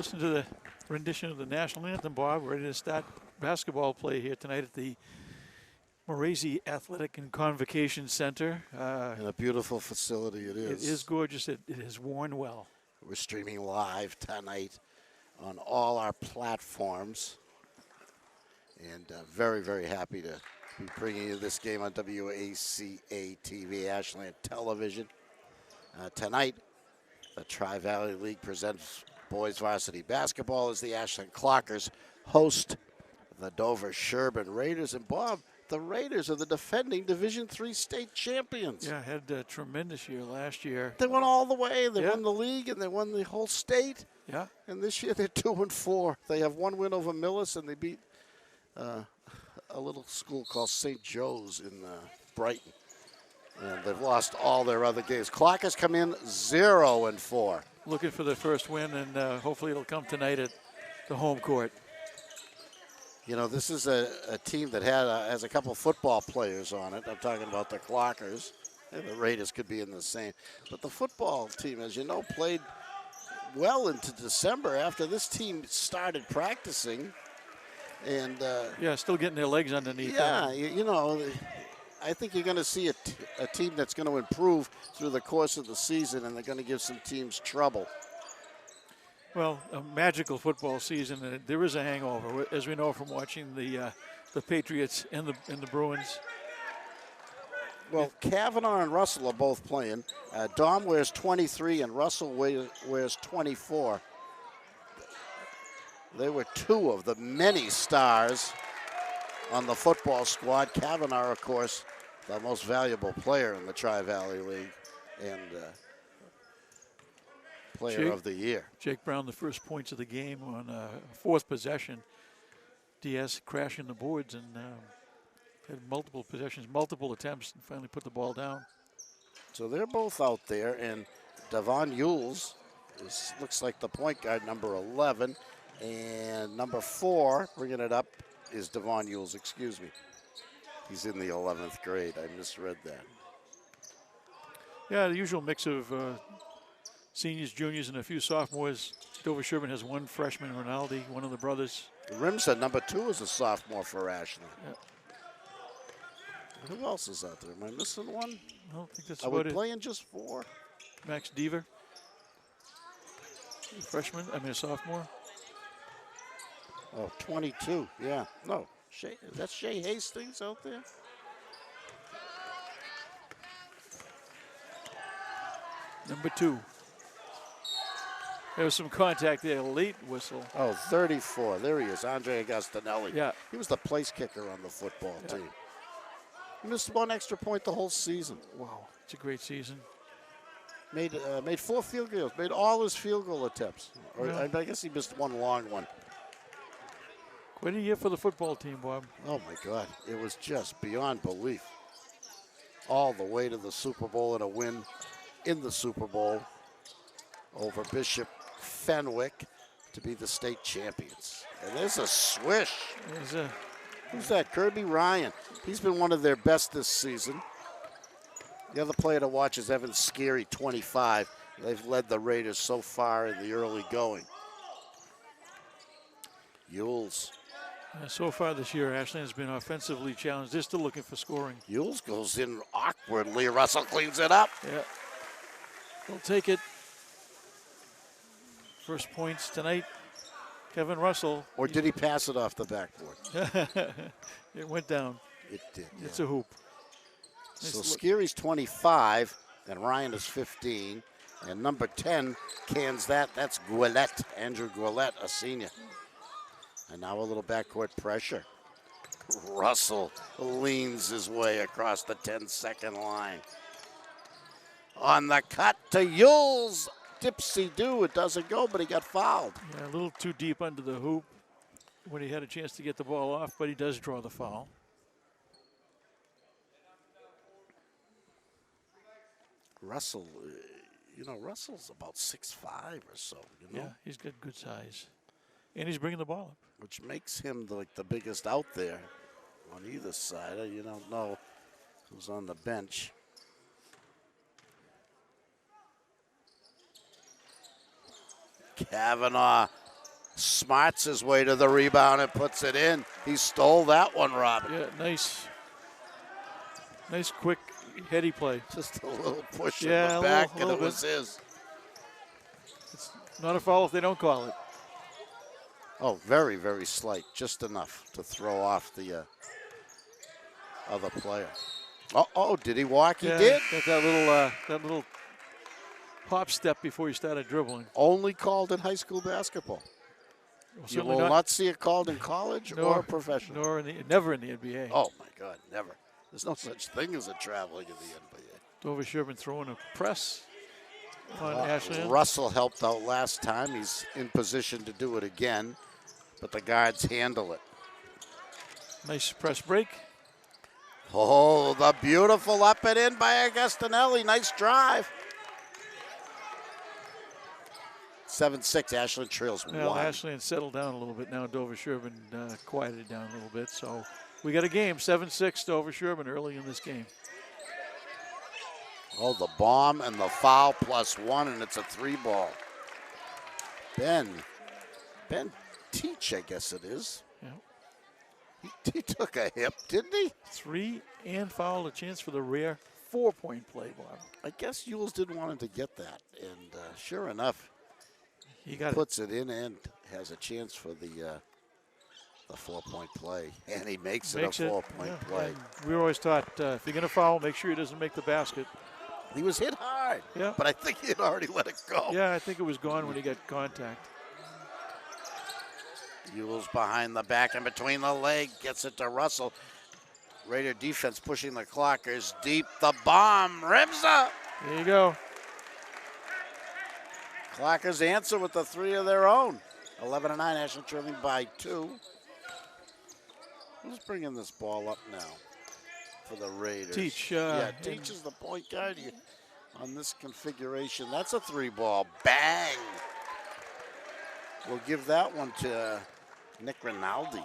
listen to the rendition of the national anthem, Bob. We're ready to start basketball play here tonight at the Morazy Athletic and Convocation Center. And a beautiful facility it is. It is gorgeous. It has worn well. We're streaming live tonight on all our platforms. And very, very happy to be bringing you this game on WACA-TV, Ashland Television. Tonight, the Tri-Valley League presents boys varsity basketball as the Ashland Clockers host the Dover Sherborn Raiders. And Bob, the Raiders are the defending Division III state champions. Yeah, had a tremendous year last year. They went all the way. They won the league and they won the whole state. Yeah. And this year they're 2-4. They have one win over Millis, and they beat a little school called St. Joe's in Brighton. And they've lost all their other games. Clockers come in 0-4. Looking for their first win, and hopefully it'll come tonight at the home court. You know, this is a team that has a couple football players on it. I'm talking about the Clockers. And the Raiders could be in the same. But the football team, as you know, played well into December after this team started practicing. And yeah, still getting their legs underneath. Yeah, you know, I think you're going to see a team that's going to improve through the course of the season, and they're going to give some teams trouble. Well, a magical football season, and there is a hangover, as we know from watching the Patriots and the Bruins. Well, Kavanaugh and Russell are both playing. Dom wears 23 and Russell wears 24. They were two of the many stars on the football squad. Kavanaugh, of course, the most valuable player in the Tri-Valley League and player of the year. Jake Brown, the first points of the game on fourth possession. Diaz crashing the boards and had multiple possessions, multiple attempts, and finally put the ball down. So they're both out there, and Devon Yules looks like the point guard, number 11. And number 4, bringing it up, is Devon Yules, excuse me. He's in the 11th grade. I misread that. Yeah, the usual mix of seniors, juniors, and a few sophomores. Dover Sherborn has one freshman, Rinaldi, one of the brothers. Rimsa, number 2, is a sophomore for Ashland. Yeah. Who else is out there? Am I missing one? I don't think that's Are about we it. playing just 4? Max Deaver, freshman, a sophomore. Oh, 22, yeah. No, that's Shay Hastings out there? Number 2. There was some contact there, late whistle. Oh, 34, there he is, Andre Agostinelli. Yeah. He was the place kicker on the football team. He missed one extra point the whole season. Wow, it's a great season. Made 4 field goals, made all his field goal attempts. Or Yeah. I guess he missed one long one. Quite a year for the football team, Bob. Oh, my God. It was just beyond belief. All the way to the Super Bowl and a win in the Super Bowl over Bishop Fenwick to be the state champions. And there's a swish. Who's that? Kirby Ryan. He's been one of their best this season. The other player to watch is Evan Scarry, 25. They've led the Raiders so far in the early going. Yules. So far this year, Ashland has been offensively challenged. They're still looking for scoring. Yules goes in awkwardly. Russell cleans it up. Yeah. They'll take it. First points tonight, Kevin Russell. Or did he pass it off the backboard? It went down. It did. It's a hoop. So Scary's 25, and Ryan is 15. And number 10 cans that. That's Guillette, Andrew Guillette, a senior. And now a little backcourt pressure. Russell leans his way across the 10-second line. On the cut to Yules. Dipsy-do. It doesn't go, but he got fouled. Yeah, a little too deep under the hoop when he had a chance to get the ball off, but he does draw the foul. Russell, Russell's about 6'5" or so. Yeah, he's got good size. And he's bringing the ball up. Which makes him the biggest out there on either side. You don't know who's on the bench. Kavanaugh Smarts his way to the rebound and puts it in. He stole that one, Robin. Yeah, nice, quick, heady play. Just a little push Yeah, in the back, little and it was bit. his. It's not a foul if they don't call it. Oh, very, very slight. Just enough to throw off the other player. Oh, did he walk? Yeah, He did. Got that little hop step before he started dribbling. Only called in high school basketball. Well, You will not see it called in college or professional. Nor never in the NBA. Oh, my God, never. There's no such thing as a traveling in the NBA. Dover Sherborn throwing a press on Ashland. Russell helped out last time. He's in position to do it again, but the guards handle it. Nice press break. Oh, the beautiful up and in by Agostinelli. Nice drive. 7-6, Ashland trails Well, one. Ashland settled down a little bit now. Dover Sherborn quieted down a little bit. So we got a game, 7-6 Dover Sherborn early in this game. Oh, the bomb and the foul +1, and it's a 3-ball. Ben Teach, I guess it is. Yeah. He took a hip, didn't he? 3 and foul, a chance for the rare 4-point play, Bob. I guess Yules didn't want him to get that, and sure enough, He got puts it in and has a chance for the 4-point play, and he makes it a 4-point play. And we were always taught if you're going to foul, make sure he doesn't make the basket. He was hit hard, Yeah. but I think he had already let it go. Yeah, I think it was gone when he got contact. Yules behind the back and between the leg, gets it to Russell. Raider defense pushing the clockers deep. The bomb, Rimza. There you go. Clockers answer with the 3 of their own. 11-9, Ashland trailing by 2. Who's bringing this ball up now for the Raiders? Teach. Teach is the point guard on this configuration. That's a 3-ball. Bang. We'll give that one to Nick Rinaldi.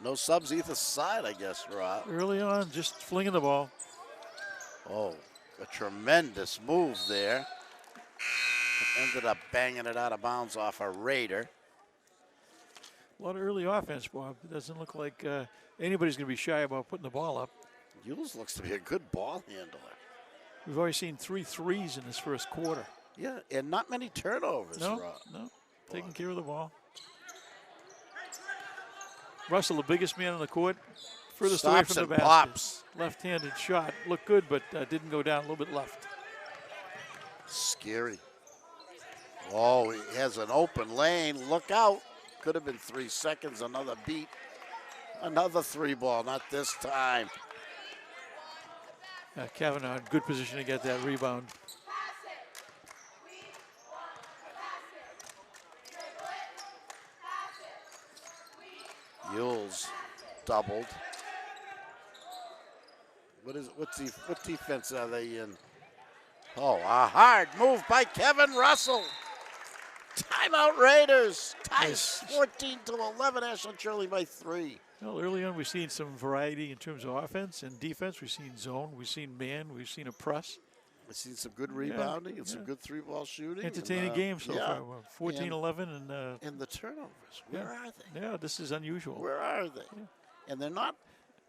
No subs either side, I guess, Rob. Early on, just flinging the ball. Oh, a tremendous move there. Ended up banging it out of bounds off a Raider. A lot of early offense, Bob. It doesn't look like anybody's going to be shy about putting the ball up. Yules looks to be a good ball handler. We've already seen 3 threes in this first quarter. Yeah, and not many turnovers, No, Rob. no. Taking care of the ball. Russell, the biggest man on the court, furthest away Stops from the and basket. pops. Left-handed shot. Looked good, but didn't go down, a little bit left. Scary. Oh, he has an open lane. Look out. Could have been 3 seconds, another beat. Another 3-ball, not this time. Kavanaugh in good position to get that rebound. Yules doubled. What defense are they in? Oh, a hard move by Kevin Russell. Timeout Raiders. Ties 14-11. Ashland trailing by 3. Well, early on, we've seen some variety in terms of offense and defense. We've seen zone. We've seen man. We've seen a press. We've seen some good rebounding and some good 3-ball shooting. Entertaining game so far. 14-11. And the turnovers. Where are they? Yeah, this is unusual. Where are they? Yeah. And they're not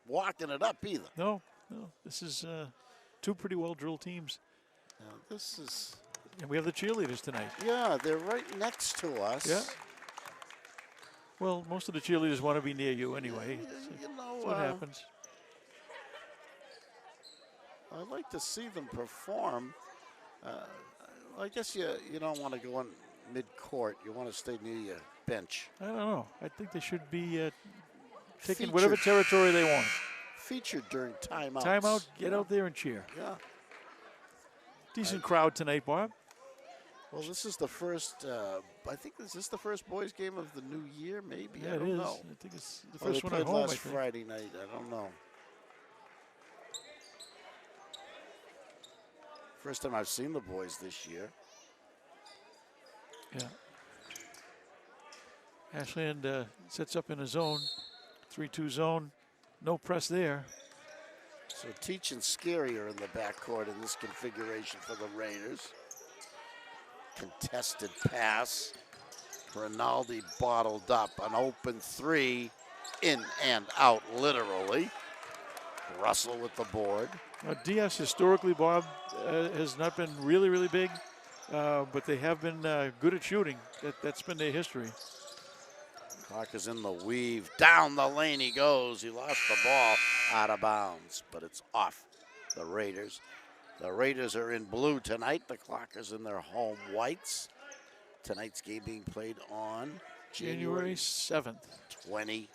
walking it up either. No. This is 2 pretty well-drilled teams. Now, this is... And we have the cheerleaders tonight. Yeah, they're right next to us. Yeah. Well, most of the cheerleaders want to be near you anyway. You know, That's what happens. I'd like to see them perform. I guess you don't want to go in mid-court. You want to stay near your bench. I don't know. I think they should be taking whatever territory they want. Featured during timeouts. Timeout, get out there and cheer. Yeah. Decent crowd tonight, Bob. Well, this is the first, I think this is the first boys' game of the new year, maybe. Yeah, I don't know. I think it's the first one they at played home. last Friday night. I don't know. First time I've seen the boys this year. Yeah. Ashland sets up in a zone, 3-2 zone. No press there. So Teach and Scary are in the backcourt in this configuration for the Raiders. contested pass. Rinaldi bottled up an open three, in and out literally. Russell with the board. DS historically, Bob, has not been really, really big, but they have been good at shooting. That's been their history. Clark is in the weave. Down the lane he goes. He lost the ball out of bounds, but it's off the Raiders. The Raiders are in blue tonight. The Clockers in their home whites. Tonight's game being played on January 7th. 2020.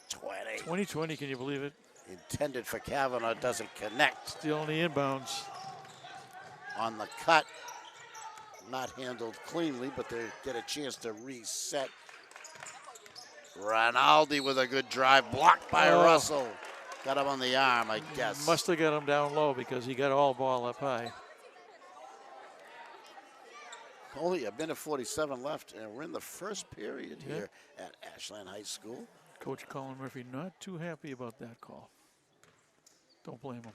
2020, can you believe it? Intended for Kavanaugh, doesn't connect. Still on the inbounds. On the cut. Not handled cleanly, but they get a chance to reset. Rinaldi with a good drive, blocked by Russell. Got him on the arm, I guess. Must have got him down low because he got all ball up high. Only a minute 47 left, and we're in the first period here at Ashland High School. Coach Colin Murphy not too happy about that call. Don't blame him.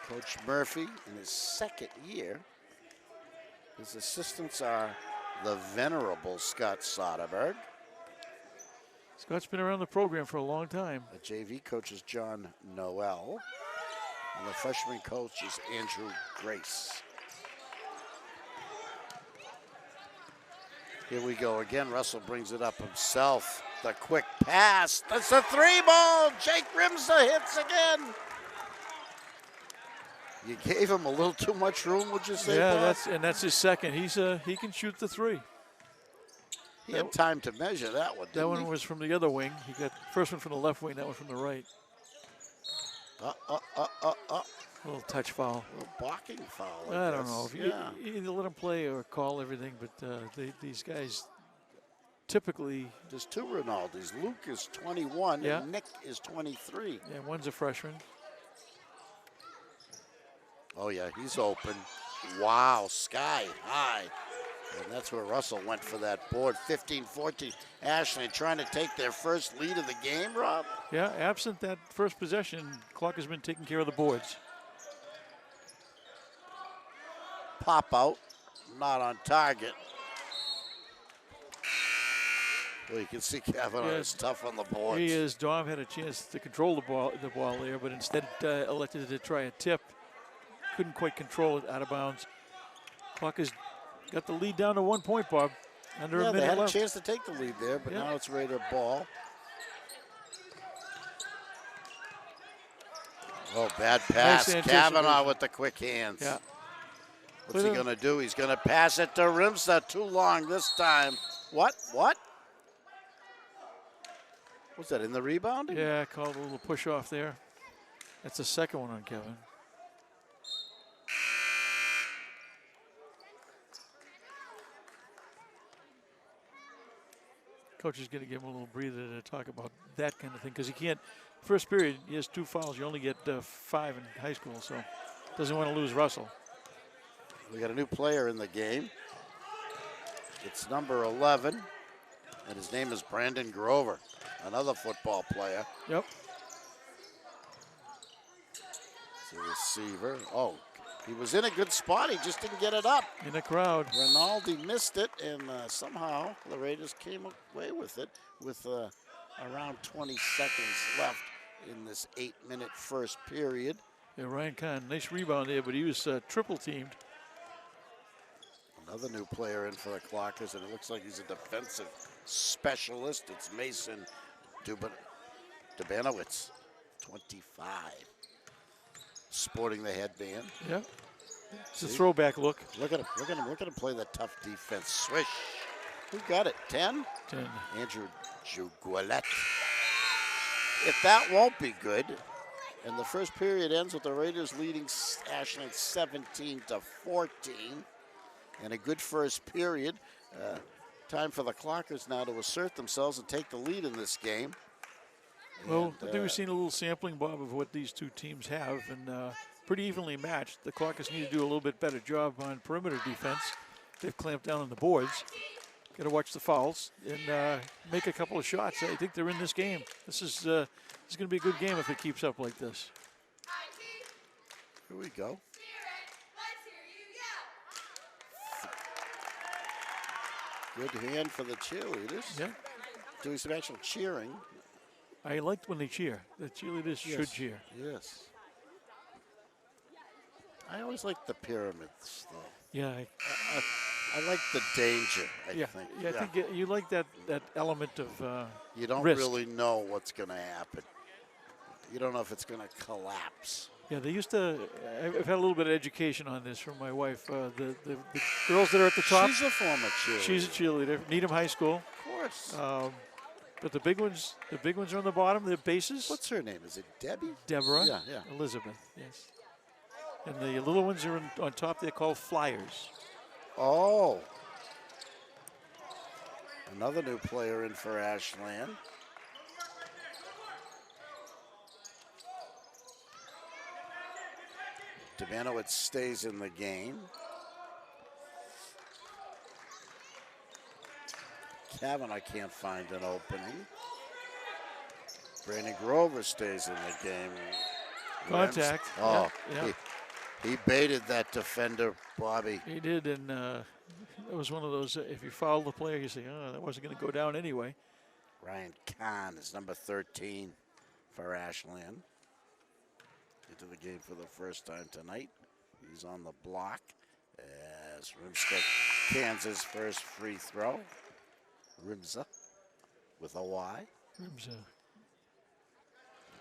Coach Murphy in his second year. His assistants are the venerable Scott Soderberg. Scott's been around the program for a long time. The JV coach is John Noel. And the freshman coach is Andrew Grace. Here we go again. Russell brings it up himself. The quick pass. That's a three ball. Jake Rimsa hits again. You gave him a little too much room, would you say? Yeah, Bob? that's his second. He can shoot the three. He had time to measure that one. That one was from the other wing. He got first one from the left wing. That one from the right. A little touch foul. A little blocking foul. I don't know. If you either let him play or call everything, but these guys typically. There's two Rinaldis. Luke is 21 and Nick is 23. Yeah, one's a freshman. Oh, yeah, he's open. Wow, sky high. And that's where Russell went for that board. 15-14. Ashland trying to take their first lead of the game, Rob? Yeah, absent that first possession, Clark has been taking care of the boards. Pop out, not on target. Well, you can see Kavanaugh is tough on the boards. He is. Dom had a chance to control the ball there, but instead elected to try a tip. Couldn't quite control it out of bounds. Clark has got the lead down to 1 point, Bob. Under a minute they had left. a chance to take the lead there, but now it's Raider ball. Oh, bad pass. Nice Kavanaugh with the quick hands. Yeah. What's he going to do? He's going to pass it to Rimsa. Too long this time. What? Was that in the rebounding? Yeah, called a little push off there. That's the second one on Kevin. Coach is going to give him a little breather to talk about that kind of thing because he can't. First period, he has 2 fouls. You only get 5 in high school, so doesn't want to lose Russell. We got a new player in the game. It's number 11, and his name is Brandon Grover, another football player. Yep. It's a receiver. Oh, he was in a good spot. He just didn't get it up. In the crowd. Rinaldi missed it, and somehow the Raiders came away with it with around 20 seconds left in this 8-minute first period. Yeah, Ryan Kahn, nice rebound there, but he was triple teamed. Another new player in for the Clockers, and it looks like he's a defensive specialist. It's Mason Dubanowitz, 25. Sporting the headband. Yep. It's a throwback look. Look at him. Look at him play the tough defense. Swish. Who got it? 10? 10. Andrew Juguelet. If that won't be good, and the first period ends with the Raiders leading Ashland 17-14, and a good first period. Time for the Clockers now to assert themselves and take the lead in this game. Well, I think we've seen a little sampling, Bob, of what these two teams have, and pretty evenly matched. The Clockers need to do a little bit better job on perimeter defense. They've clamped down on the boards. Got to watch the fouls and make a couple of shots. I think they're in this game. This is going to be a good game if it keeps up like this. Here we go. Good hand for the cheerleaders. Yeah. Doing some actual cheering. I liked when they cheer. The cheerleaders should cheer. Yes. I always like the pyramids, though. Yeah. I like the danger, I Yeah. think. Yeah. I think you like that element of You don't risk. really know what's going to happen. You don't know if it's going to collapse. Yeah, they used to. I've had a little bit of education on this from my wife. The girls that are at the top. She's a former cheerleader. She's a cheerleader. Needham High School. Of course. But the big ones are on the bottom. They're bases. What's her name? Is it Debbie? Deborah. Yeah. Elizabeth. Yes. And the little ones are on top. They're called flyers. Oh. Another new player in for Ashland. Debanowitz stays in the game. Kavanaugh can't find an opening. Brandon Grover stays in the game. Contact. Oh, Yeah. he baited that defender, Bobby. He did, and it was one of those. If you foul the player, you say, "Oh, that wasn't going to go down anyway." Ryan Kahn is number 13 for Ashland. Into the game for the first time tonight. He's on the block as Rimska cans his first free throw. Rimza with a Y. Rimza.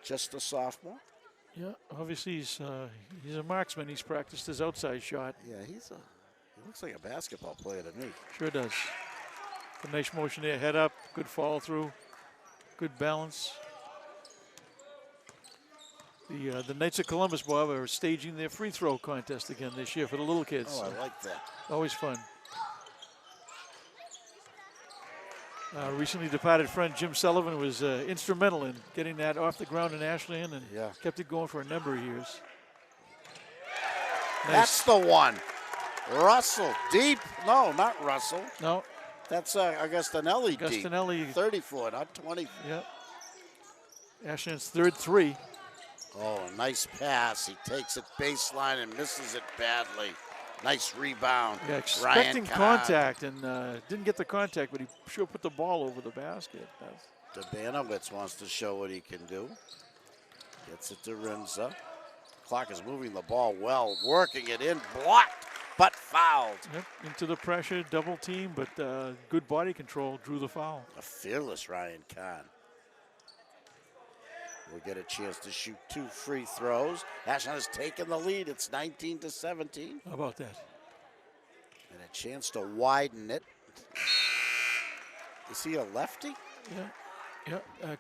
Just a sophomore. Yeah, obviously he's a marksman. He's practiced his outside shot. Yeah, he looks like a basketball player to me. Sure does. A nice motion there, head up, good follow through, good balance. The Knights of Columbus, Bob, are staging their free throw contest again this year for the little kids. Oh, I like that. Always fun. Recently departed friend Jim Sullivan was instrumental in getting that off the ground in Ashland and kept it going for a number of years. Nice. That's the one. Russell, deep. No, not Russell. No. That's Augustinelli deep. Augustinelli. 34, not 20. Yep. Ashland's third three. Oh, a nice pass. He takes it baseline and misses it badly. Nice rebound. Yeah, expecting contact and didn't get the contact, but he sure put the ball over the basket. Debanowitz wants to show what he can do. Gets it to Rimza. Clock is moving the ball well, working it in, blocked, but fouled. Yep, into the pressure, double team, but good body control drew the foul. A fearless Ryan Kahn. Will get a chance to shoot 2 free throws. Ashland has taken the lead. It's 19-17. How about that? And a chance to widen it. Is he a lefty? Yeah.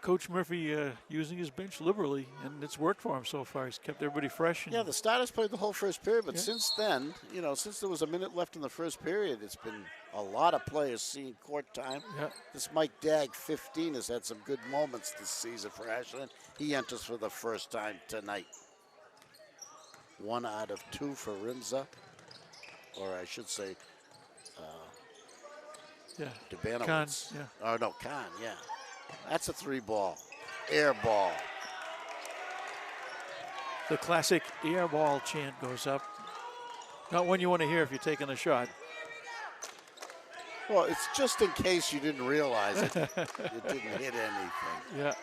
Coach Murphy using his bench liberally, and it's worked for him so far. He's kept everybody fresh. Yeah, the starters played the whole first period, but since then, since there was a minute left in the first period, it's been a lot of players seeing court time. Yeah. This Mike Dagg, 15, has had some good moments this season for Ashland. He enters for the first time tonight. 1 out of 2 for Rimza, or I should say, Debanowitz. Kahn, yeah. Oh, no, Kahn, yeah. That's a 3-ball, air ball. The classic air ball chant goes up. Not one you want to hear if you're taking a shot. Well, it's just in case you didn't realize it. It didn't hit anything. Yeah.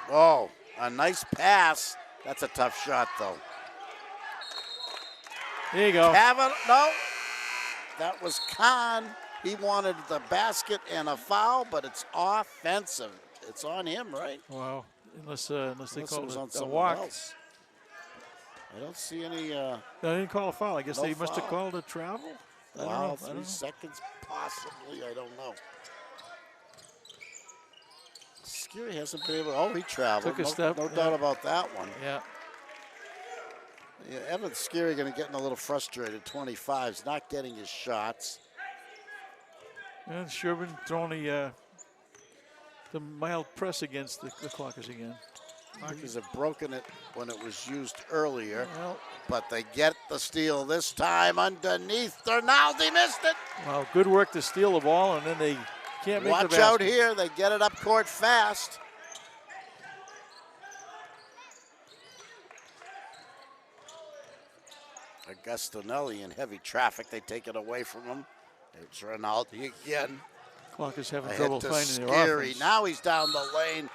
Oh, a nice pass. That's a tough shot, though. There you go. No, that was Kahn. He wanted the basket and a foul, but it's offensive. It's on him, right? Wow. Unless they call it it on a someone walk. else. I don't see any. No, they didn't call a foul. I guess No they must have foul. called a travel. I don't Wow, know. 3 seconds possibly. I don't know. Skiri hasn't been able. Oh, he traveled. Took a step. No doubt about that one. Yeah. Yeah, Evan Skiri going to get a little frustrated. 25's not getting his shots. And Sherborn throwing the mild press against the Clockers again. Clockers have broken it when it was used earlier, Well, but they get the steal this time underneath. Rinaldi missed it. wow, good work to steal the ball, and then they can't make the Watch basket. out here. They get it up court fast. Augustinelli in heavy traffic. They take it away from him. It's Rinaldi again. Clock is having Ahead trouble to finding their Scary. offense. Now he's down the lane.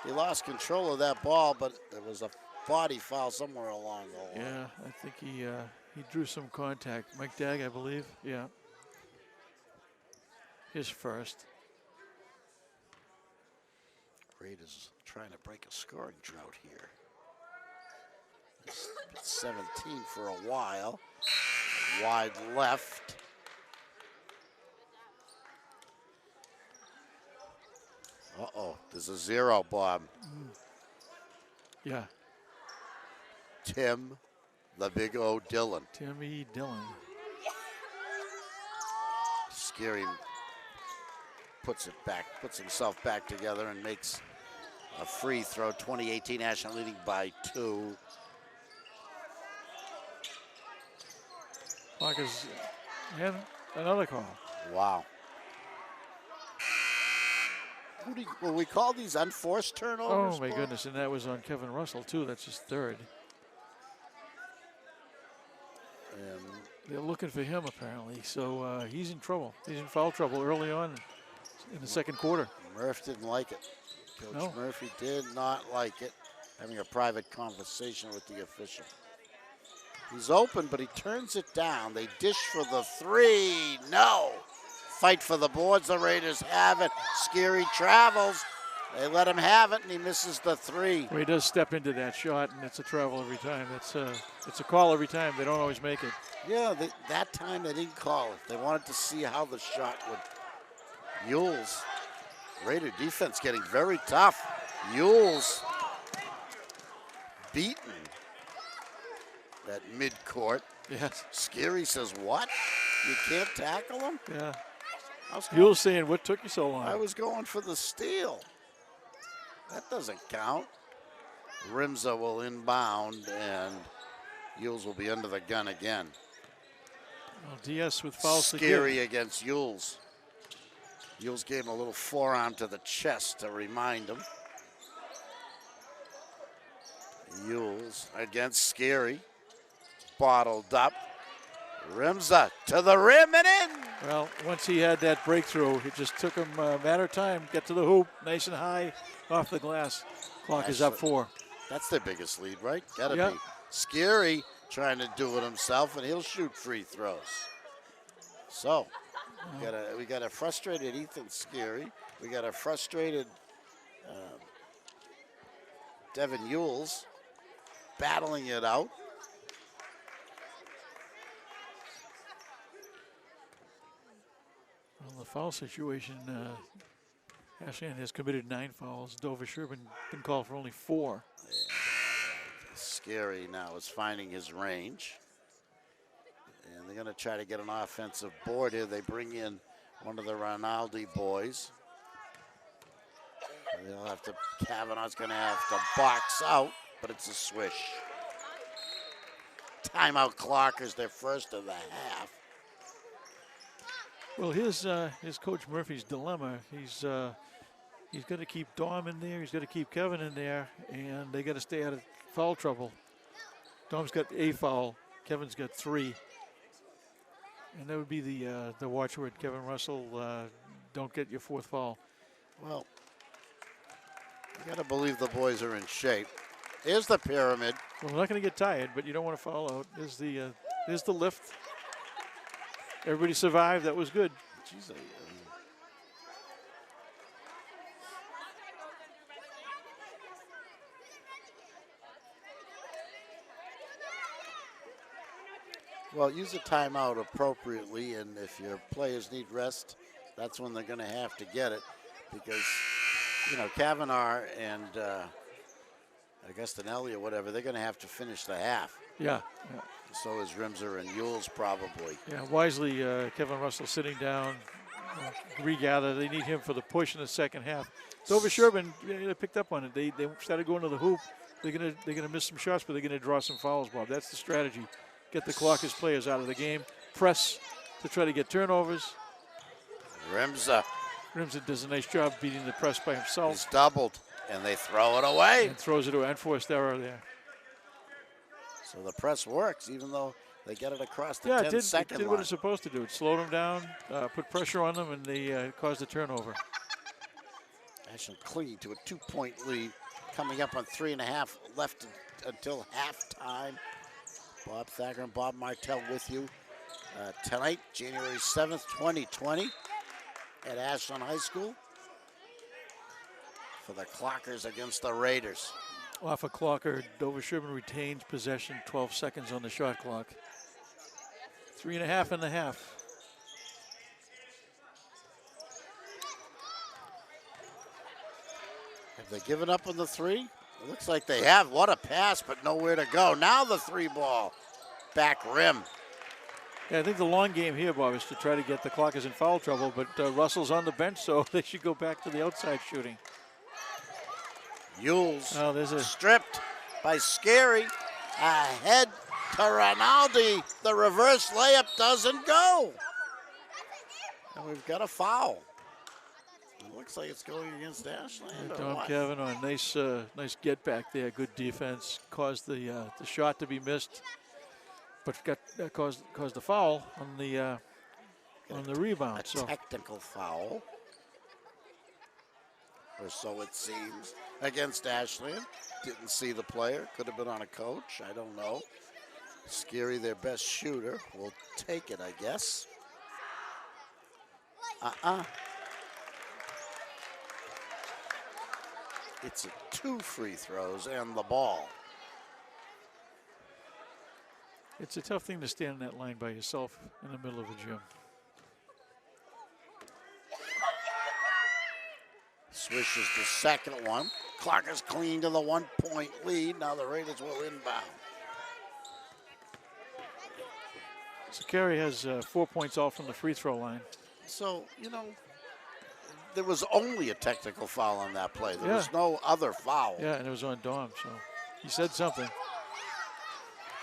He lost control of that ball, but there was a body foul somewhere along the line. Yeah, I think he drew some contact. Mike Dagg, I believe. Yeah. His first. Raiders trying to break a scoring drought here. It's 17 for a while. Wide left. Uh-oh, there's a 0, Bob. Yeah. Tim, the big O Dillon. Timmy Dillon. Scary puts himself back together and makes a free throw. 2018 National leading by 2. Clock is and another call. Wow. Will we call these unforced turnovers? Oh my Paul? goodness, and that was on Kevin Russell too. That's his third. And They're looking for him apparently, so he's in trouble. He's in foul trouble early on in the second quarter. Murph didn't like it. Coach No. Murphy did not like it. Having a private conversation with the official. He's open, but he turns it down. They dish for the 3. No. Fight for the boards. The Raiders have it. Scary travels. They let him have it, and he misses the 3. Well, he does step into that shot, and it's a travel every time. It's a call every time. They don't always make it. Yeah, that time they didn't call it. They wanted to see how the shot would. Yules. Raider defense getting very tough. Yules beaten at midcourt. Yes. Scary says, what? You can't tackle him? Yeah. I was, You were saying, what took you so long? I was going for the steal. That doesn't count. Rimza will inbound, and Yules will be under the gun again. Well, DS with fouls to Scary give. against Yules. Yules gave him a little forearm to the chest to remind him. Yules against Scary. Bottled up. Rimza to the rim and in. Well, once he had that breakthrough, it just took him a matter of time. Get to the hoop, nice and high, off the glass. Clock is up 4. That's their biggest lead, right? Gotta Yep. be. Scary trying to do it himself, and he'll shoot free throws. So, we got a frustrated Ethan Scary. We got a frustrated Devin Yules battling it out. Well, the foul situation, Ashland has committed 9 fouls. Dover Sherborn been called for only 4. Scary now is finding his range. And they're going to try to get an offensive board here. They bring in one of the Rinaldi boys. They'll have to, Kavanaugh's going to have to box out, but it's a swish. Timeout Clockers, their first of the half. Well, his Coach Murphy's dilemma, he's got to keep Dom in there, he's got to keep Kevin in there, and they got to stay out of foul trouble. Dom's got a foul, Kevin's got 3. And that would be the watchword, Kevin Russell, don't get your 4th foul. Well, you got to believe the boys are in shape. Here's the pyramid. Well, we're not going to get tired, but you don't want to foul out. There's the lift. Everybody survived. That was good. Jeez, well, use a timeout appropriately, and if your players need rest, that's when they're going to have to get it, because, you know, Kavanaugh and Augustinelli or whatever, they're going to have to finish the half. Yeah. So is Rimzer and Yules probably. Yeah, wisely, Kevin Russell sitting down, regather. They need him for the push in the second half. Dover Sherborn, they picked up on it. They started going to the hoop. They're gonna miss some shots, but they're gonna draw some fouls, Bob. That's the strategy. Get the Clockers players out of the game. Press to try to get turnovers. Rimza does a nice job beating the press by himself. He's doubled, and they throw it away. And throws it away. Unforced error there. So the press works, even though They get it across the Yeah, it 10-second did line. what it's supposed to do. It slowed them down, put pressure on them, and they caused a turnover. Ashland clinging to a 2-point lead, coming up on 3.5 left until halftime. Bob Thacker and Bob Martell with you tonight, January 7th, 2020, at Ashland High School for the Clockers against the Raiders. Off a clocker, Dover Sherborn retains possession, 12 seconds on the shot clock. 3.5 in the half. Have they given up on the three? It looks like they have. What a pass, but nowhere to go. Now the three ball. Back rim. Yeah, I think the long game here, Bob, is to try to get the Clockers in foul trouble, but Russell's on the bench, so they should go back to the outside shooting. Yules Oh, there's a stripped by Scary. Ahead to Rinaldi. The reverse layup doesn't go. And we've got a foul. It looks like it's going against Ashland. or Tom what? Kavanaugh, nice get back there, good defense, caused the shot to be missed, but caused the foul on the rebound. A So technical foul, or so it seems, against Ashland. Didn't see the player. Could have been on a coach. I don't know. Scary, their best shooter, will take it, I guess. It's 2 free throws and the ball. it's a tough thing to stand in that line by yourself in the middle of a gym. Swishes the second one. Clockers clean to the 1-point lead. Now the Raiders will inbound. Sakari has 4 points off from the free throw line. So, there was only a technical foul on that play. There was no other foul. Yeah, and it was on Dom, so he said something.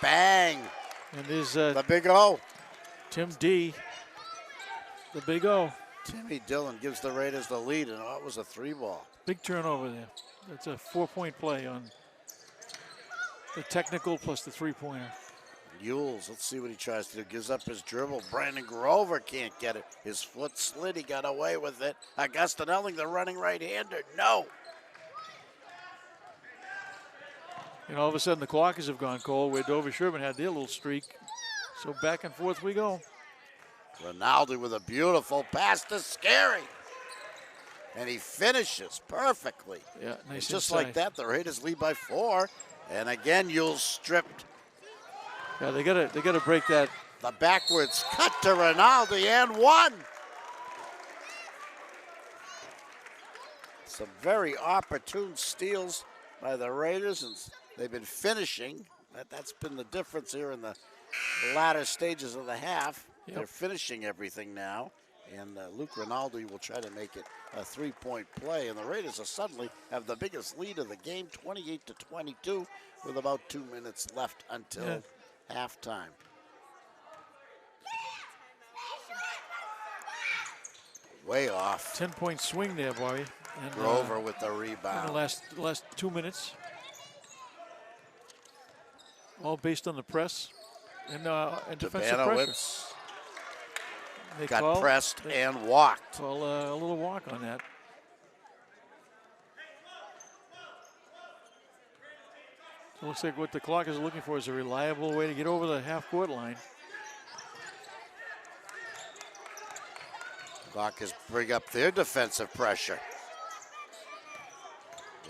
Bang. And there's The big O. Tim D, the big O. Timmy Dillon gives the Raiders the lead, and it was a 3-ball. Big turnover there. That's a 4-point play on the technical plus the three-pointer. Yules, let's see what he tries to do. Gives up his dribble. Brandon Grover can't get it. His foot slid. He got away with it. Augustin Elling, the running right-hander. No. And all of a sudden the Clockers have gone cold where Dover Sherborn had their little streak. So back and forth we go. Rinaldi with a beautiful pass to Scary. And he finishes perfectly. Yeah, And nice just inside. like that, the Raiders lead by 4. And again, Yules stripped. Yeah, they gotta break that. The backwards cut to Rinaldi and 1. Some very opportune steals by the Raiders, and they've been finishing. That's been the difference here in the latter stages of the half. Yep. They're finishing everything now, and Luke Rinaldi will try to make it a 3-point play, and the Raiders will suddenly have the biggest lead of the game, 28-22, with about 2 minutes left until halftime. Way off. 10-point swing there, Bobby. And, Grover with the in the rebound. last 2 minutes. All based on the press and defensive pressure. Debanowitz They got pressed and walked. call a little walk on that. So it looks like what the Clockers are looking for is a reliable way to get over the half-court line. Clockers bring up their defensive pressure.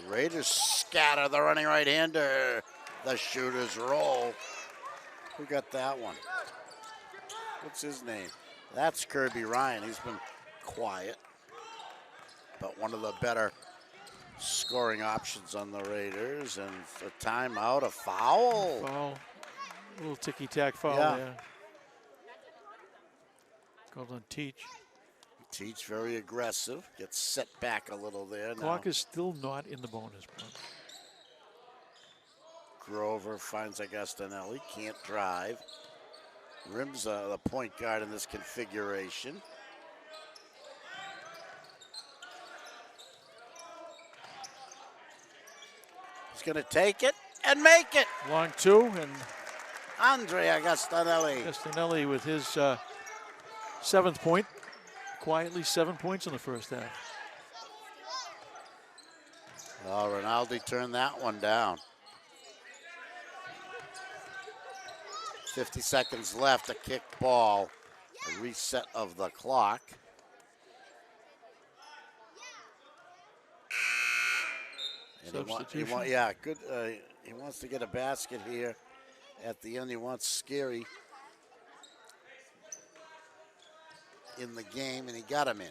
The Raiders scatter the running right-hander. The shooters roll. Who got that one? What's his name? That's Kirby Ryan. He's been quiet, but one of the better scoring options on the Raiders. And a timeout, a foul. Foul. A little ticky-tack foul Yeah. there. Called on Teach. Teach very aggressive. Gets set back a little there. Clock Now is still not in the bonus point. Grover finds Augustinelli. Can't drive. Rims the point guard in this configuration. He's going to take it and make it. Long two, and Andre Agostinelli. Agostinelli with his 7th point. Quietly 7 points in the first half. Oh, Rinaldi turned that one down. 50 seconds left, a kick ball, a reset of the clock. And Substitution. yeah, good. He wants to get a basket here at the end. He wants Scary in the game, and he got him in.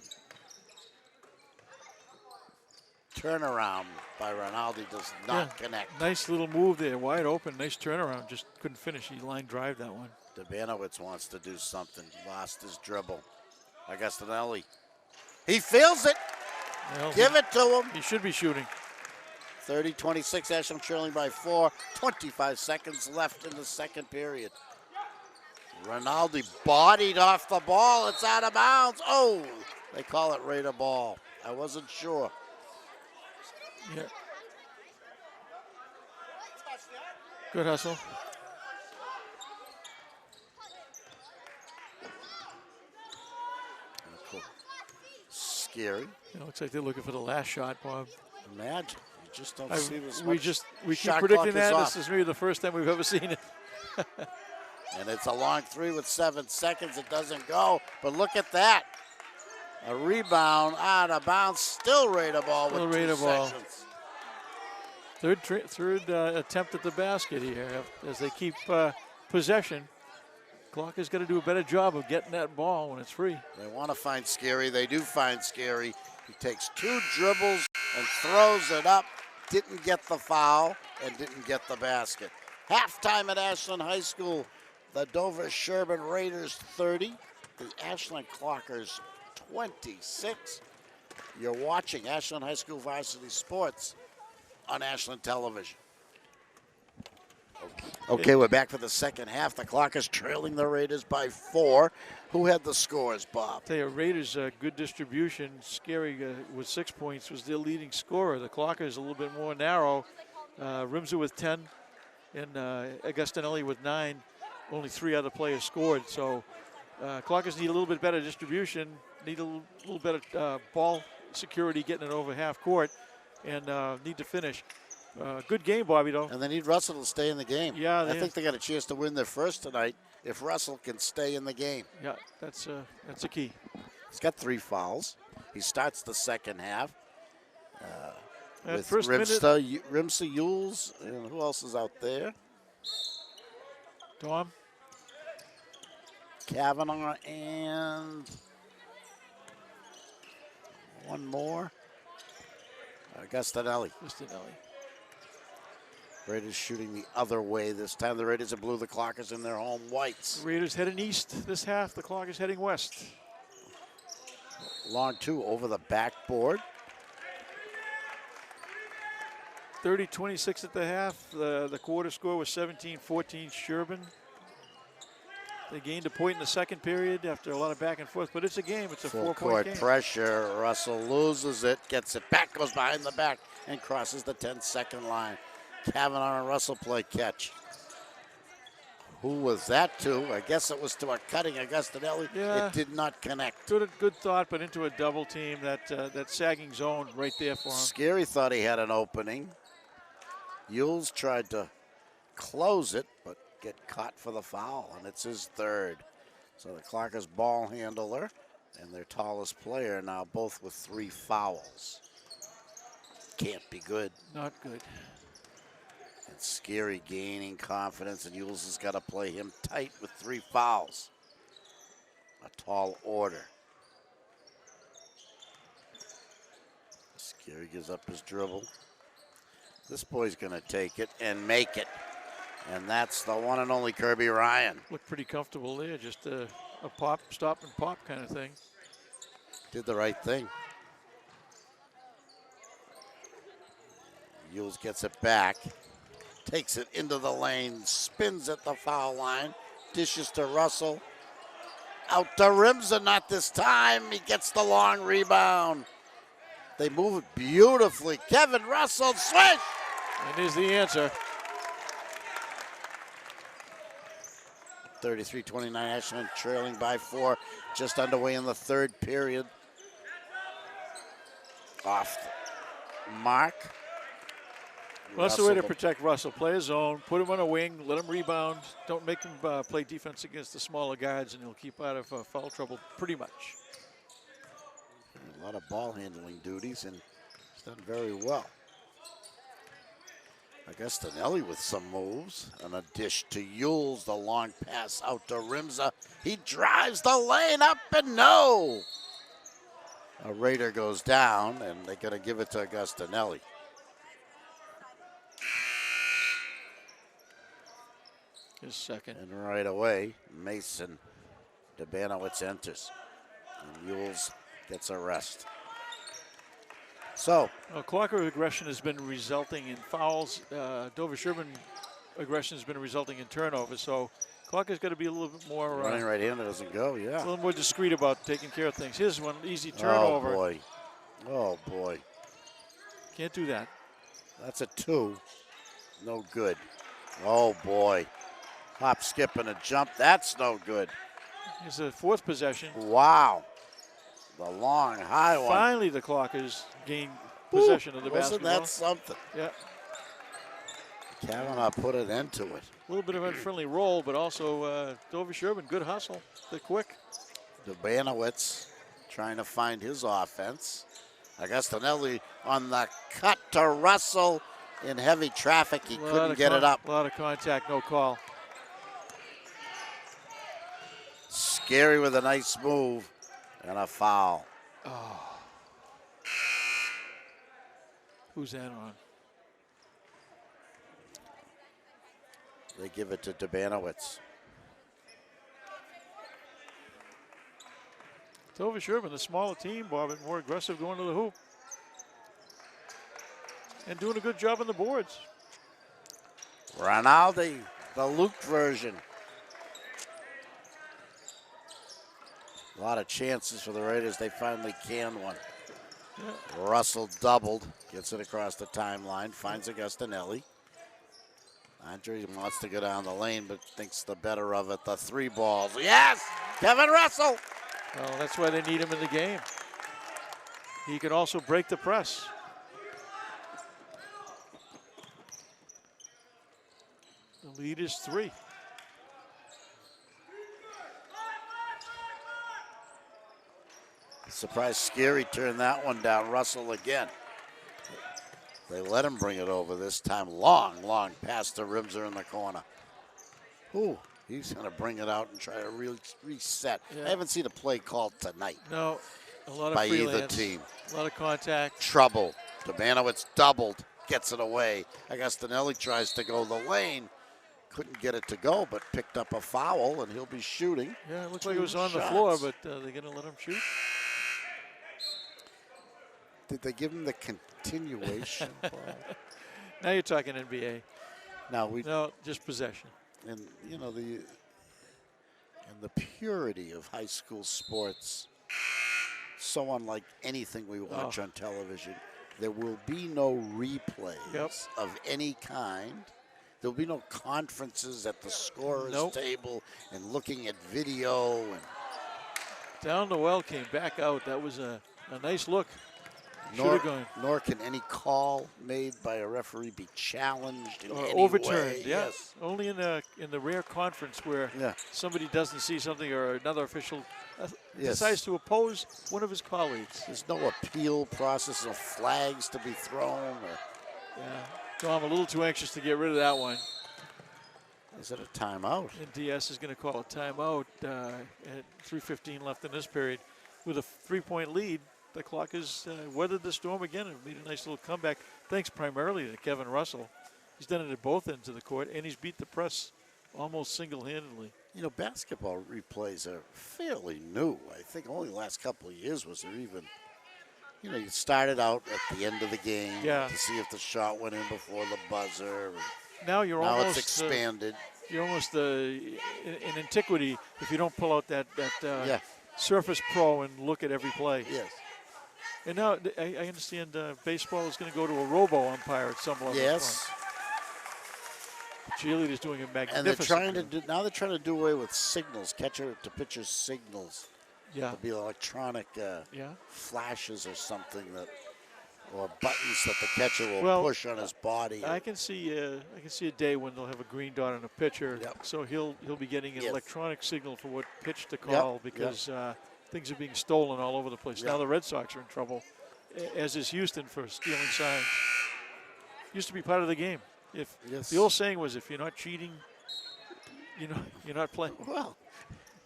Turnaround by Rinaldi does not connect. Nice little move there, wide open. Nice turnaround. Just couldn't finish. He line drive that one. Dabanowitz wants to do something. Lost his dribble. Agostinelli. He feels it. Well, Give it to him. He should be shooting. 30-26, Ashland trailing by 4. 25 seconds left in the second period. Rinaldi bodied off the ball. It's out of bounds. Oh, they call it Raider ball. I wasn't sure. Yeah. Good hustle. Cool. Scary. It looks like they're looking for the last shot, Bob. Imagine. You just don't see this We much. keep predicting that. This is maybe the first time we've ever seen it. And it's a long three with 7 seconds. It doesn't go. But look at that. A rebound out of bounds. Still Raider ball Still with Raider 2 ball. seconds. Third attempt at the basket here as they keep possession. Clock has got to do a better job of getting that ball when it's free. They want to find Scary. They do find Scary. He takes 2 dribbles and throws it up. Didn't get the foul and didn't get the basket. Halftime at Ashland High School. The Dover Sherborn Raiders 30. The Ashland Clockers 26. You're watching Ashland High School Varsity Sports on Ashland Television. Okay, we're back for the second half. The Clockers trailing the Raiders by 4. Who had the scores, Bob? Tell you, Raiders good distribution. Scary with 6 points was their leading scorer. The Clockers a little bit more narrow. Rimser with 10 and Agostinelli with 9. Only 3 other players scored. So Clockers need a little bit better distribution, need a little better ball security, getting it over half court, and need to finish. Good game, Bobby, though. And they need Russell to stay in the game. Yeah, I think they got a chance to win their first tonight if Russell can stay in the game. Yeah, that's a key. He's got 3 fouls. He starts the second half with first Rimsa, Yules, and who else is out there? Tom. Kavanaugh and one more. Agostinelli. Raiders shooting the other way this time. The Raiders have blue, the Clockers in their home whites. Raiders heading east this half. The Clockers heading west. Long 2 over the backboard. 30-26 at the half. The quarter score was 17-14 Sherborn. They gained a point in the second period after a lot of back and forth, but it's a game. It's a 4-point game. Pressure. Russell loses it, gets it back, goes behind the back, and crosses the 10-second line. Kavanaugh and Russell play catch. Who was that to? I guess it was to a cutting Agostinelli. Yeah. It did not connect. Good thought, but into a double team. That sagging zone right there for him. Scary thought he had an opening. Yules tried to close it, but get caught for the foul, and it's his 3rd. So the Clockers ball handler and their tallest player now both with 3 fouls. Can't be good. Not good. And Scary gaining confidence, and Yules has got to play him tight with 3 fouls. A tall order. Scary gives up his dribble. This boy's going to take it and make it. And that's the one and only Kirby Ryan. Looked pretty comfortable there. Just a pop, stop and pop kind of thing. Did the right thing. Yules gets it back. Takes it into the lane. Spins at the foul line. Dishes to Russell. Out to Rimsa, not this time. He gets the long rebound. They move it beautifully. Kevin Russell, swish! And here's the answer. 33-29, Ashland trailing by 4, just underway in the third period. Off the mark. Well, that's the way to protect Russell. Play his zone, put him on a wing, let him rebound. Don't make him play defense against the smaller guards, and he'll keep out of foul trouble pretty much. A lot of ball handling duties, and he's done very well. Augustinelli with some moves, and a dish to Yules, the long pass out to Rimza. He drives the lane up and no! A Raider goes down, and they're going to give it to Augustinelli. His second. And right away, Mason Debanowitz enters. And Yules gets a rest. So. Well, Clocker aggression has been resulting in fouls. Dover Sherborn aggression has been resulting in turnovers. So Clocker's got to be a little bit more. Running right-hander doesn't go, yeah. A little more discreet about taking care of things. Here's one easy turnover. Oh, boy. Oh, boy. Can't do that. That's a 2. No good. Oh, boy. Hop, skip, and a jump. That's no good. Here's the fourth possession. Wow. The long, high one. Finally, the Clockers gained possession of the Wasn't basketball. that something? Yeah. Kavanaugh put it into it. A little bit of unfriendly roll, but also Dover Sherborn, good hustle. They're quick. Debanowitz trying to find his offense. Augustinelli on the cut to Russell in heavy traffic. He couldn't get it up. A lot of contact, no call. Scary with a nice move and a foul. Oh. Who's that on? They give it to Debanowitz. Dover Sherborn, the smaller team, Bob, and more aggressive going to the hoop. And doing a good job on the boards. Ronaldi, the Luke version. A lot of chances for the Raiders. They finally can one. Yeah. Russell doubled, gets it across the timeline, finds Augustinelli. Andre wants to go down the lane, but thinks the better of it. The 3 balls. Yes! Kevin Russell! Well, that's why they need him in the game. He can also break the press. The lead is 3. Surprise, Scary turned that one down. Russell again. They let him bring it over this time. Long, long pass to Rimser in the corner. Ooh, he's going to bring it out and try to reset. Yeah. I haven't seen a play called tonight. No, a lot of by freelance, either team. A lot of contact. Trouble. Debanowitz doubled, gets it away. Augustinelli tries to go the lane. Couldn't get it to go, but picked up a foul, and he'll be shooting. Yeah, it looked like it was on the floor, but they're going to let him shoot. Did they give him the continuation? Now you're talking NBA. No, just possession. And you know the purity of high school sports, so unlike anything we watch on television. There will be no replays of any kind. There will be no conferences at the scorer's table and looking at video. And down the well, came back out. That was a nice look. Nor can any call made by a referee be challenged in any overturned. way. Yes, only in the rare conference where somebody doesn't see something or another official decides to oppose one of his colleagues. There's no appeal process, no flags to be thrown. So I'm a little too anxious to get rid of that one. Is it a timeout? And DS is going to call a timeout at 3:15 left in this period with a 3-point lead. The clock has weathered the storm again and made a nice little comeback, thanks primarily to Kevin Russell. He's done it at both ends of the court, and he's beat the press almost single-handedly. You know, basketball replays are fairly new. I think only the last couple of years was there even, you know, you started out at the end of the game to see if the shot went in before the buzzer. Now it's expanded. You're almost in antiquity if you don't pull out that Surface Pro and look at every play. Yes. And now I understand baseball is going to go to a robo umpire at some level. Yes. cheerleaders doing a magnificent And they're trying to job. do, now they're trying to do away with signals, catcher to pitcher signals. Yeah, There'll be electronic yeah. flashes or something that, or buttons that the catcher will Well, push on his body. I can see a day when they'll have a green dot on a pitcher, Yep. so he'll be getting an Yes. electronic signal for what pitch to call because things are being stolen all over the place. Yep. Now the Red Sox are in trouble, as is Houston for stealing signs. Used to be part of the game. If Yes. the old saying was, if you're not cheating, you're not playing. Well,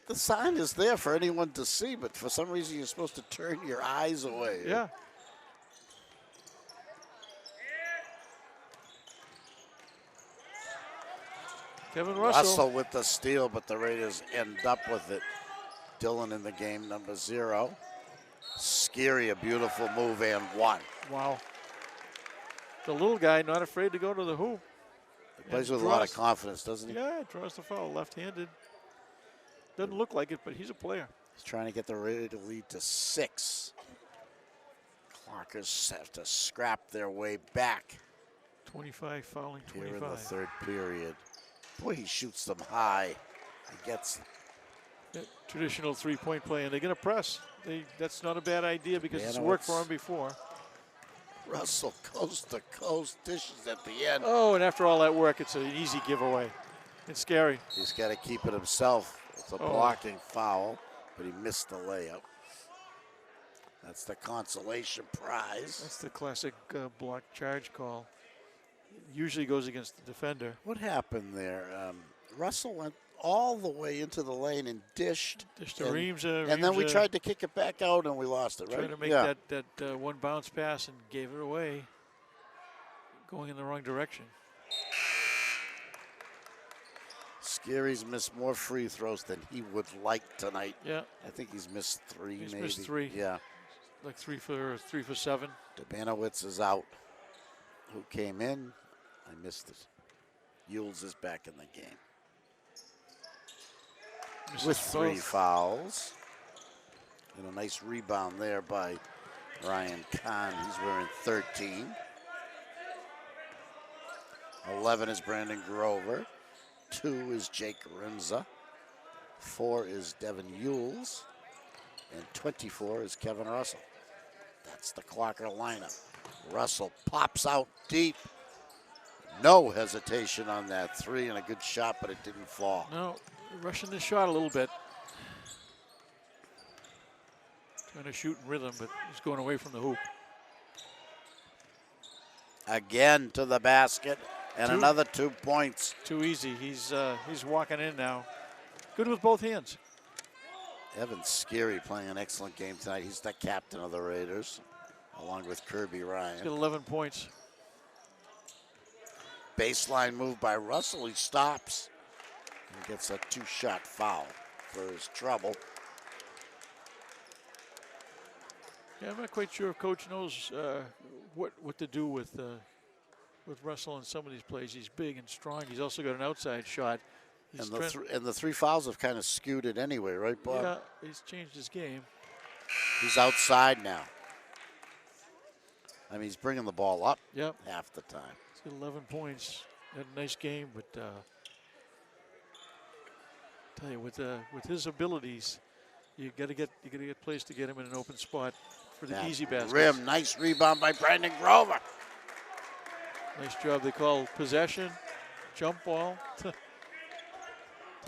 the sign is there for anyone to see, but for some reason you're supposed to turn your eyes away. Yeah. Kevin Russell with the steal, but the Raiders end up with it. Dillon in the game, number 0. Scary, a beautiful move and 1. Wow. The little guy not afraid to go to the hoop. He plays And with a lot of draws- confidence, doesn't he? Yeah, draws the foul, left-handed. Doesn't look like it, but he's a player. He's trying to get the Raiders to lead to 6. Clockers have to scrap their way back 25 fouling, here in the 25. third period. Boy, he shoots them high. He gets That traditional three-point play, and they're going to press. That's not a bad idea because it's Banowitz. worked for him before. Russell coast to coast, dishes at the end. Oh, and after all that work, it's an easy giveaway. It's scary. He's got to keep it himself. It's a blocking foul, but he missed the layup. That's the consolation prize. That's the classic block charge call. Usually goes against the defender. What happened there? Russell went all the way into the lane and dished. To Reeves, and then we tried to kick it back out and we lost it, right? Trying to make that one bounce pass and gave it away. Going in the wrong direction. Scary's missed more free throws than he would like tonight. Yeah. I think he's missed 3 He's maybe. missed 3. Yeah. Like 3 for 7. Banowitz is out. Who came in? I missed it. Yules is back in the game. Misses With 3 both. fouls. And a nice rebound there by Ryan Kahn. He's wearing 13. 11 is Brandon Grover. 2 is Jake Rimza. 4 is Devin Yules. And 24 is Kevin Russell. That's the Clocker lineup. Russell pops out deep. No hesitation on that 3 and a good shot, but it didn't fall. No, rushing the shot a little bit. Trying to shoot in rhythm, but he's going away from the hoop. Again to the basket, and 2. another 2 points. Too easy. He's walking in now. Good with both hands. Evan Scary playing an excellent game tonight. He's the captain of the Raiders, along with Kirby He's got Ryan. 11 points. Baseline move by Russell. He stops and gets a 2-shot foul for his trouble. Yeah, I'm not quite sure if Coach knows what to do with Russell in some of these plays. He's big and strong. He's also got an outside shot. He's And the 3 fouls have kind of skewed it anyway, right, Bob? yeah, he's changed his game. He's outside now. I mean, he's bringing the ball up Yep, half the time. he's got 11 points. Had a nice game, but tell you with his abilities, you got to get plays to get him in an open spot for the That easy baskets. rim, nice rebound by Brandon Grover. Nice job. They call possession, jump ball. Tell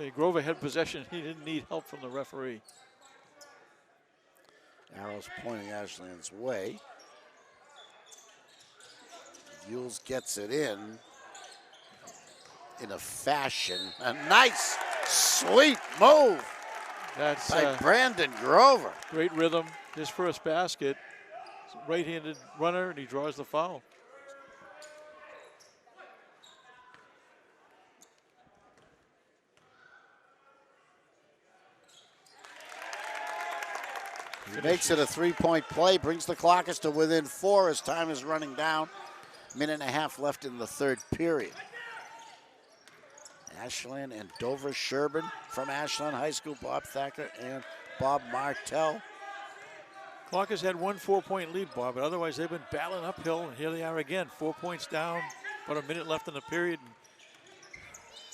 you, Grover had possession. He didn't need help from the referee. Arrows pointing Ashland's way. Yules gets it in a fashion. A nice, sweet move That's by Brandon Grover. great rhythm. His first basket. Right-handed runner, and he draws the foul. He makes it a 3-point play, brings the Clockers to within 4 as time is running down. Minute and a half left in the third period. Ashland and Dover Sherborn from Ashland High School, Bob Thacker and Bob Martell. Clockers had 1 4-point lead, Bob, but otherwise they've been battling uphill, and here they are again, 4 points down, about a minute left in the period.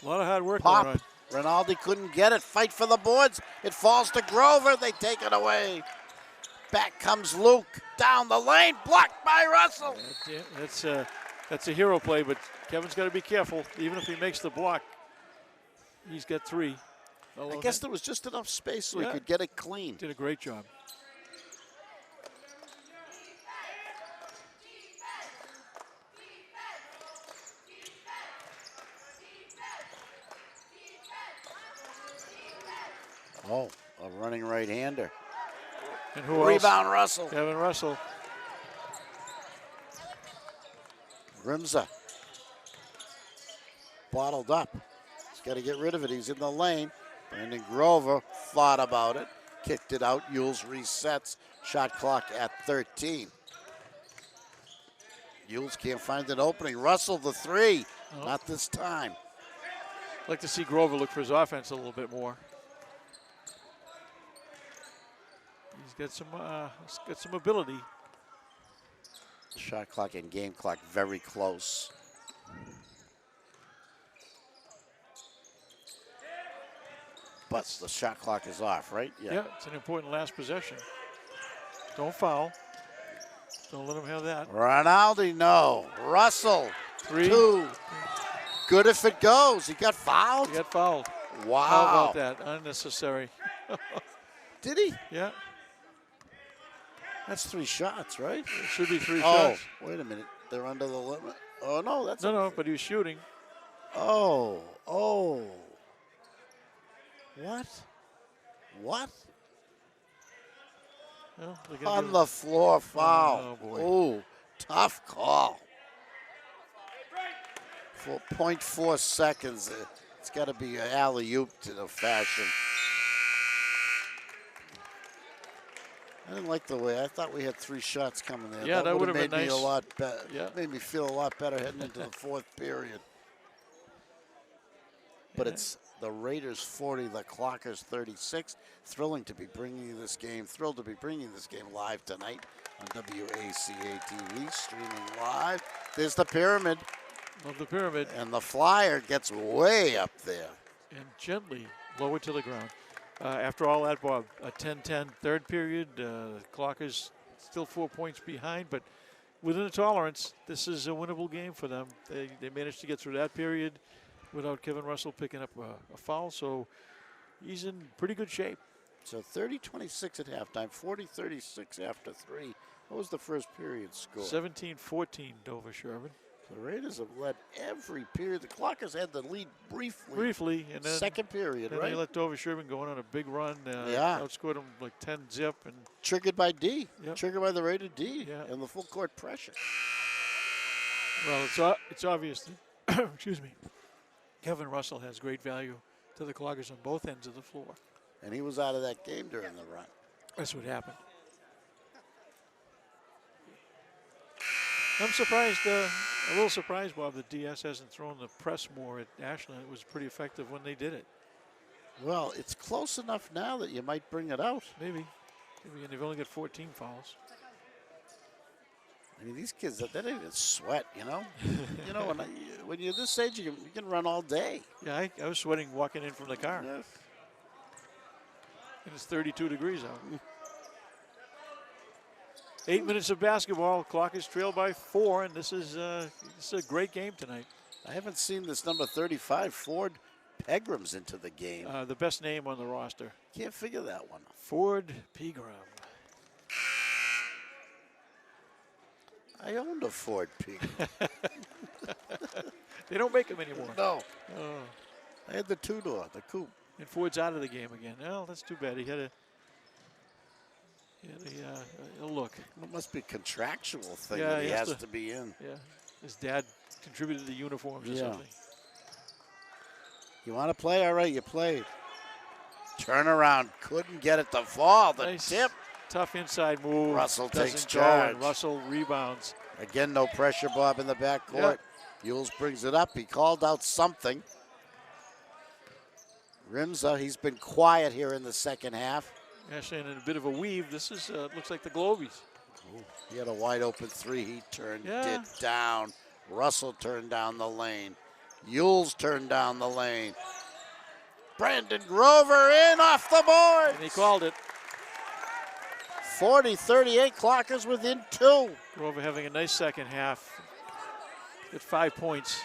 A lot of hard work going on. Pop. Rinaldi couldn't get it. Fight for the boards. It falls to Grover. They take it away. Back comes Luke. Down the lane. Blocked by Russell. That's a hero play, but Kevin's got to be careful. Even if he makes the block, he's got 3. I guess there was just enough space so he could get it clean. Did a great job. Oh, a running right-hander. And who Rebound, else? Russell. Kevin Russell. Rimza. Bottled up. He's got to get rid of it. He's in the lane. Brandon Grover thought about it. Kicked it out. Yules resets. Shot clock at 13. Yules can't find an opening. Russell the 3. Oh. Not this time. I'd like to see Grover look for his offense a little bit more. He's got some ability. Shot clock and game clock very close. But the shot clock is off, right? Yeah, it's an important last possession. Don't foul. Don't let him have that. Rinaldi, no. Russell, 3. 2. Good if it goes. He got fouled. He got fouled. Wow. How about that? Unnecessary. Did he? Yeah. That's 3 shots, right? It should be 3 shots. Oh, wait a minute. They're under the limit. Oh, no. That's No, but he was shooting. Oh. What? Well, on the floor foul. Oh, boy. Oh, tough call. For 0.4 seconds, it's got to be an alley-oop to the fashion. I didn't like the way. I thought we had 3 shots coming there. Yeah, that would have made been me nice. a lot better. Yeah. Made me feel a lot better heading into the 4th period. But it's the Raiders 40, the Clockers 36. Thrilled to be bringing this game live tonight on WACA-TV, streaming live. There's the pyramid. Love the pyramid. And the flyer gets way up there. And gently lower to the ground. After all that, Bob, a 10-10 third period. Clockers still 4 points behind, but within the tolerance, this is a winnable game for them. They managed to get through that period without Kevin Russell picking up a foul, so he's in pretty good shape. So 30-26 at halftime, 40-36 after 3. What was the first period score? 17-14, Dover Sherborn. The Raiders have led every period. The Clockers had the lead briefly. Briefly, and then second period, right? They let Dover Sherborn go on a big run. Outscored them like 10-zip. And triggered by D. Yep. Triggered by the Raider D. Yeah. And the full court pressure. Well, it's obvious that, excuse me, Kevin Russell has great value to the Clockers on both ends of the floor. And he was out of that game during the run. That's what happened. I'm surprised, a little surprised, Bob, that DS hasn't thrown the press more at Ashland. It was pretty effective when they did it. Well, it's close enough now that you might bring it out. Maybe. And they've only got 14 fouls. I mean, these kids, they don't even sweat, you know? You know, when you're this age, you can run all day. Yeah, I was sweating walking in from the car. Yes. And it's 32 degrees out. 8 minutes of basketball. Clock is trailed by 4, and this is a great game tonight. I haven't seen this number 35, Ford Pegram's into the game. The best name on the roster. Can't figure that one. Ford Pegram. I owned a Ford Pegram. They don't make them anymore. No. Oh. I had the 2-door, the coupe. And Ford's out of the game again. Well, that's too bad. He had a look. It must be a contractual thing Yeah, that he has to be in. Yeah, his dad contributed the uniforms or something. You want to play? All right, you played. Turnaround, couldn't get it to fall. The nice, tip. Tough inside move. Russell takes Doesn't charge. go, and Russell rebounds. Again, no pressure, Bob, in the backcourt. Yules brings it up. He called out something. Rimza, he's been quiet here in the second half. Actually, in a bit of a weave. This is looks like the Globies. Ooh, he had a wide open 3. He turned it down. Russell turned down the lane. Yules turned down the lane. Brandon Grover in off the board. And he called it. 40-38, Clockers within 2. Grover having a nice second half. At 5 points.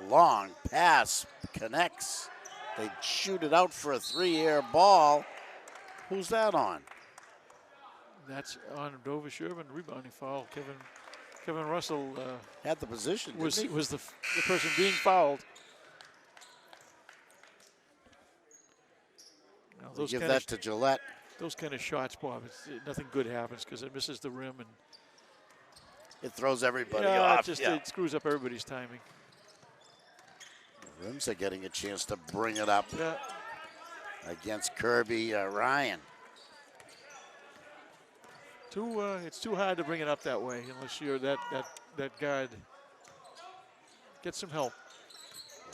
Long pass connects. They shoot it out for a 3-air ball. Who's that on? That's on Dover Sherborn, rebounding foul. Kevin Russell Had the position, was didn't he? the person being fouled. Now, We'll give that to Gillette. those kind of shots, Bob, nothing good happens because it misses the rim and It throws everybody yeah, off. it screws up everybody's timing. Rims are getting a chance to bring it up Yeah. against Kirby Ryan. It's too hard to bring it up that way unless you're that guard. Get some help.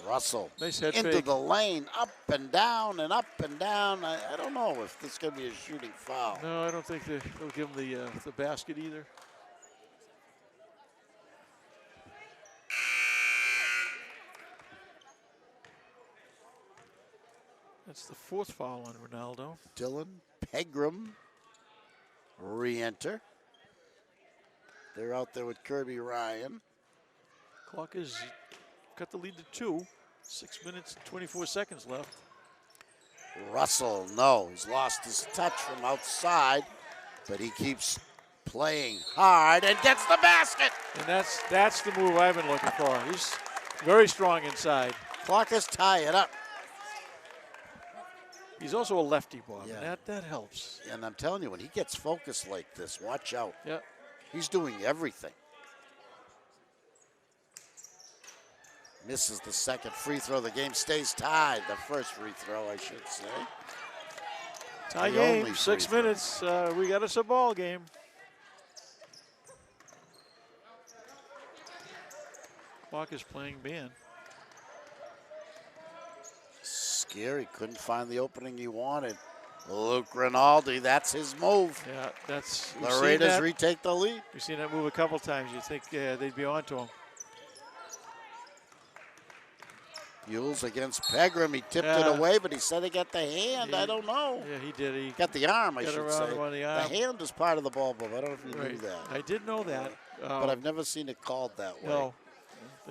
Russell Nice head into fake. the lane, up and down and up and down. I don't know if this is going to be a shooting foul. No, I don't think they'll give him the basket either. That's the 4th foul on Ronaldo. Dylan Pegram re-enter. They're out there with Kirby Ryan. Clock is cut the lead to 2. 6 minutes and 24 seconds left. Russell, no, he's lost his touch from outside, but he keeps playing hard and gets the basket. And that's the move I've been looking for. He's very strong inside. Clockers tie it up. He's also a lefty, Bob. Yeah. And that helps. And I'm telling you, when he gets focused like this, watch out. Yeah. He's doing everything. Misses the second free throw. The game stays tied. The first free throw, I should say. Tie The game, only 6 free throw. minutes. We got us a ball game. Clock is playing man. Scary, couldn't find the opening he wanted. Luke Rinaldi, that's his move. Yeah, that's. The Raiders retake the lead. We've seen that move a couple times. You'd think they'd be on to him. Yules against Pegram. He tipped it Yeah. away, but he said he got the hand. I don't know. Yeah, he did. He Got the arm, I got should around say. him on the arm. hand is part of the ball, but I don't know if you knew Right. that. I did know that. But I've never seen it called that way. No.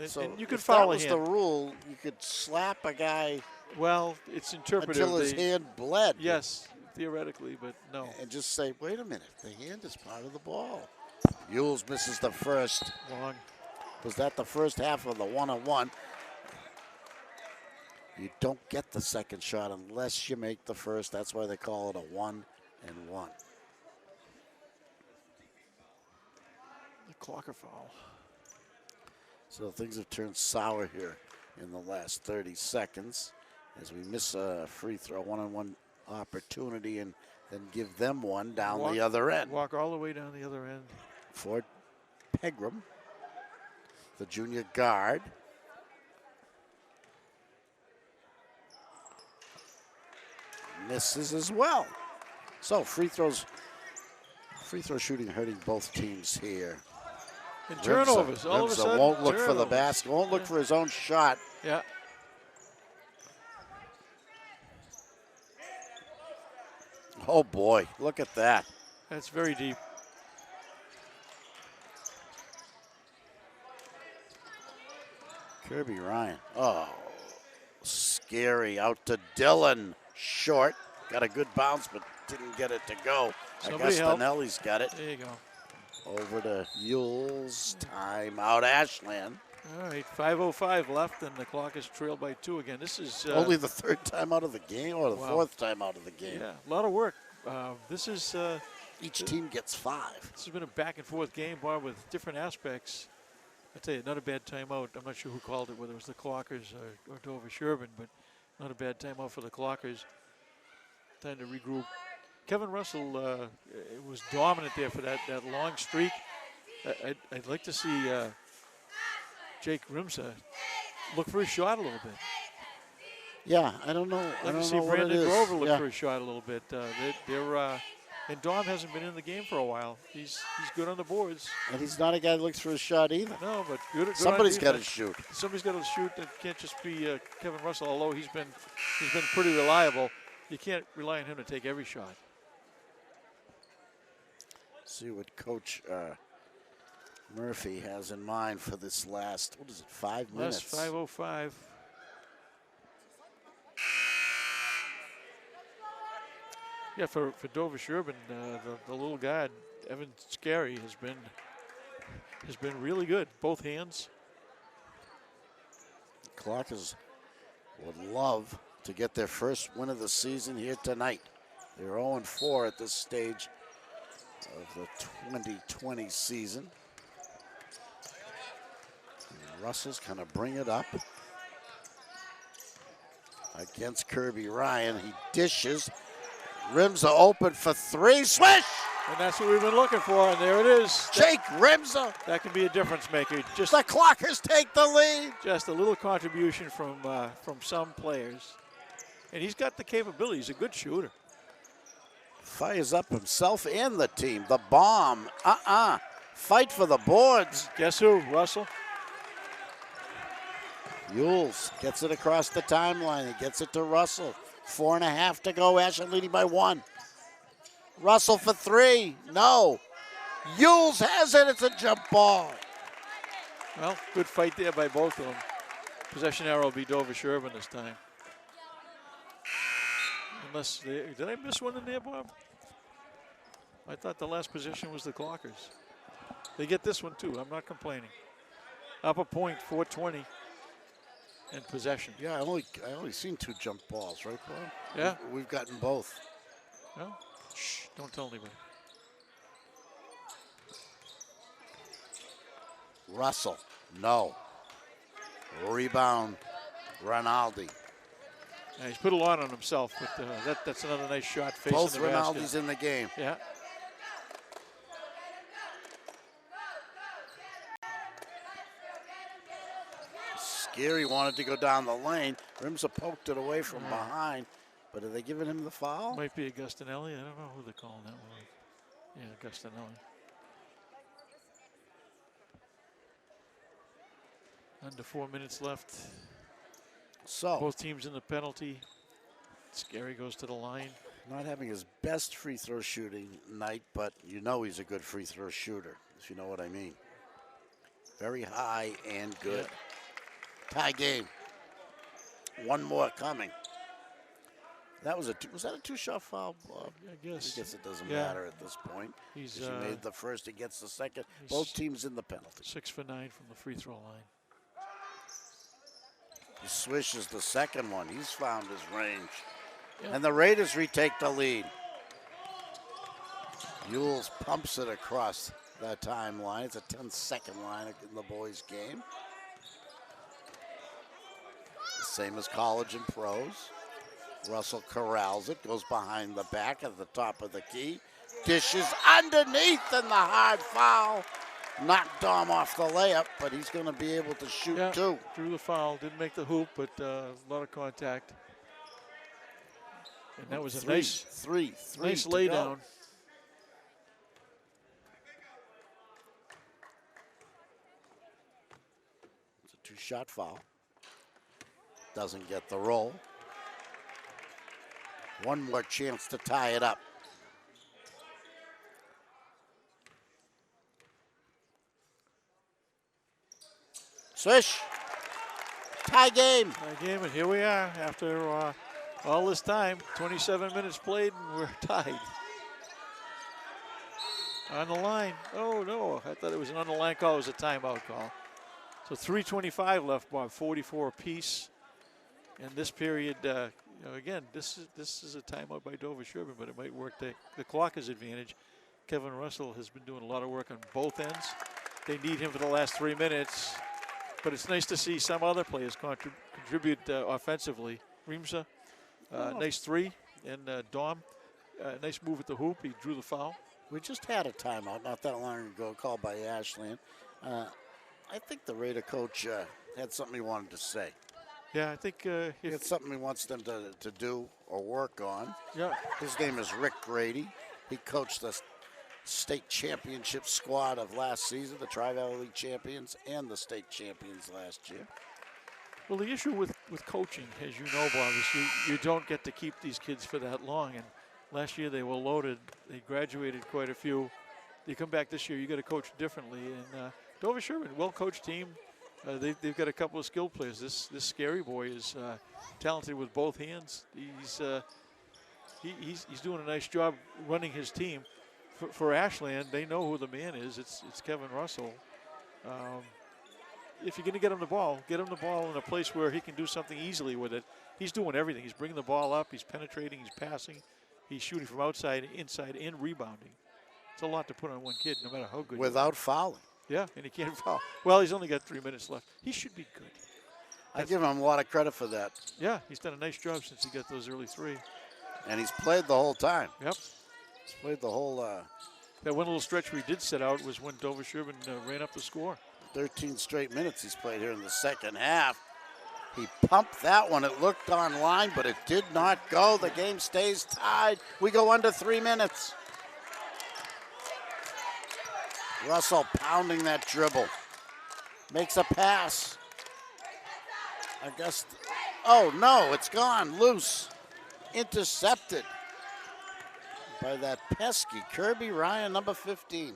So And you could if foul that a was hand. the rule, you could slap a guy Well, it's interpretive. until his hand bled. Yes, theoretically, but no. And just say, wait a minute, the hand is part of the ball. Yules misses the first. Long. Was that the first half of the 1-on-1? You don't get the second shot unless you make the first. That's why they call it a 1-and-1. The Clocker foul. So things have turned sour here in the last 30 seconds as we miss a free throw, 1-on-1 opportunity, and then give them one down the other end. Walk all the way down the other end. For Pegram, the junior guard. Misses as well. So free throw shooting hurting both teams here. And turnovers. All of a Rimsa sudden, won't look for the turnovers. basket, won't look for his own shot. Yeah. Oh boy, look at that. That's very deep. Kirby Ryan. Oh, scary. Out to Dylan. Short. Got a good bounce, but didn't get it to go. Somebody help. Augusta has got it. There you go. Over to Yules. Timeout, Ashland. All right, 5:05 left, and the clock is trailed by 2 again. This is Only the third time out of the game, or the Wow. fourth time out of the game. yeah, a lot of work. This is Each team gets 5. this has been a back and forth game, Bob, with different aspects. I tell you, not a bad timeout. I'm not sure who called it, whether it was the Clockers or Dover Sherborn, but not a bad timeout for the Clockers. Time to regroup. Kevin Russell was dominant there for that long streak. I'd like to see Jake Rimsa look for his shot a little bit. Yeah, I don't know. I'd I like to don't see know what it Brandon is. Grover look Yeah. for his shot a little bit. And Dom hasn't been in the game for a while. He's good on the boards. And he's not a guy that looks for a shot either. No, but good Somebody's on got to defense. shoot. Somebody's got to shoot. It can't just be Kevin Russell, although he's been pretty reliable. You can't rely on him to take every shot. See what Coach Murphy has in mind for this last, what is it, 5 minutes? Last 5:05. Yeah, for Dover Sherborn, the little guard, Evan Scary, has been really good. Both hands. Clockers would love to get their first win of the season here tonight. They're 0-4 at this stage of the 2020 season. And Russell's going to bring it up against Kirby Ryan. He dishes. Rims are open for three. Swish! And that's what we've been looking for, and there it is. Jake Rimza. That can be a difference maker. Just The Clockers take the lead. Just a little contribution from some players. And he's got the capability. He's a good shooter. Fires up himself and the team. The bomb. Fight for the boards. Guess who? Russell. Yules gets it across the timeline. He gets it to Russell. 4.5 to go. Ashland leading by 1. Russell for 3. No. Yules has it. It's a jump ball. Well, good fight there by both of them. Possession arrow will be Dover Sherborn this time. Did I miss one in there, Bob? I thought the last possession was the Clockers. They get this one too. I'm not complaining. Up a point, 4:20, and possession. Yeah, I only seen 2 jump balls, right, Bob? Yeah. We've gotten both. Well, shh, don't tell anybody. Russell, no. Rebound, Rinaldi. Yeah, he's put a lot on himself, but that's another nice shot facing Both the Rinaldi's basket. in the game. Yeah. Scary wanted to go down the lane. Rimsa poked it away from behind, but are they giving him the foul? Might be Augustinelli. I don't know who they're calling that one. Yeah, Augustinelli. Under 4 minutes left. So, Both teams in the penalty. Scary goes to the line. not having his best free throw shooting night, but you know he's a good free throw shooter, if you know what I mean. Very high and good. Yeah. Tie game. One more coming. That was that a 2-shot foul, Bob? I guess. It doesn't Yeah. matter at this point. He's He made the first, he gets the second. he's Both teams in the penalty. 6 for 9 from the free throw line. He swishes the second one. He's found his range. Yeah. And the Raiders retake the lead. Yules pumps it across that timeline. It's a 10-second line in the boys' game. Same as college and pros. Russell corrals it, goes behind the back at the top of the key. Dishes underneath and the hard foul. Knocked Dom off the layup, but he's going to be able to shoot too. Drew the foul, didn't make the hoop, but a lot of contact. And that was a nice lay down. It's a 2-shot foul. Doesn't get the roll. One more chance to tie it up. Swish. Tie game. Tie game, and here we are after all this time. 27 minutes played, and we're tied. On the line. Oh, no. I thought it was an on the line call. It was a timeout call. So 3:25 left, Bob. 44 apiece. And this period, again, this is a timeout by Dover Sherborn, but it might work the Clockers' advantage. Kevin Russell has been doing a lot of work on both ends. They need him for the last 3 minutes. But it's nice to see some other players contribute offensively. Rimsa, nice 3. And Dom, nice move at the hoop. He drew the foul. We just had a timeout not that long ago called by Ashland. I think the Raider coach had something he wanted to say. Yeah, I think It's something he wants them to do or work on. Yeah. His name is Rick Grady. He coached the state championship squad of last season, the Tri-Valley League champions, and the state champions last year. Well, the issue with coaching, as you know, Bob, is you don't get to keep these kids for that long. And last year they were loaded. They graduated quite a few. They come back this year, you got to coach differently. And Dover Sherborn, well-coached team. They've got a couple of skilled players. This scary boy is talented with both hands. He's doing a nice job running his team. For Ashland, they know who the man is. It's Kevin Russell. If you're going to get him the ball in a place where he can do something easily with it. He's doing everything. He's bringing the ball up. He's penetrating. He's passing. He's shooting from outside, inside, and rebounding. It's a lot to put on one kid, no matter how good. Without fouling. Yeah, and he can't foul. Well, he's only got 3 minutes left. He should be good. I give him a lot of credit for that. Yeah, he's done a nice job since he got those early three. And he's played the whole time. Yep. He's played the whole that one little stretch we did set out was when Dover Sherborn ran up the score. 13 straight minutes he's played here in the second half. He pumped that one. It looked online, but it did not go. The game stays tied. We go under 3 minutes. Russell pounding that dribble. Makes a pass. I guess, oh no, it's gone, loose. Intercepted by that pesky Kirby Ryan, number 15.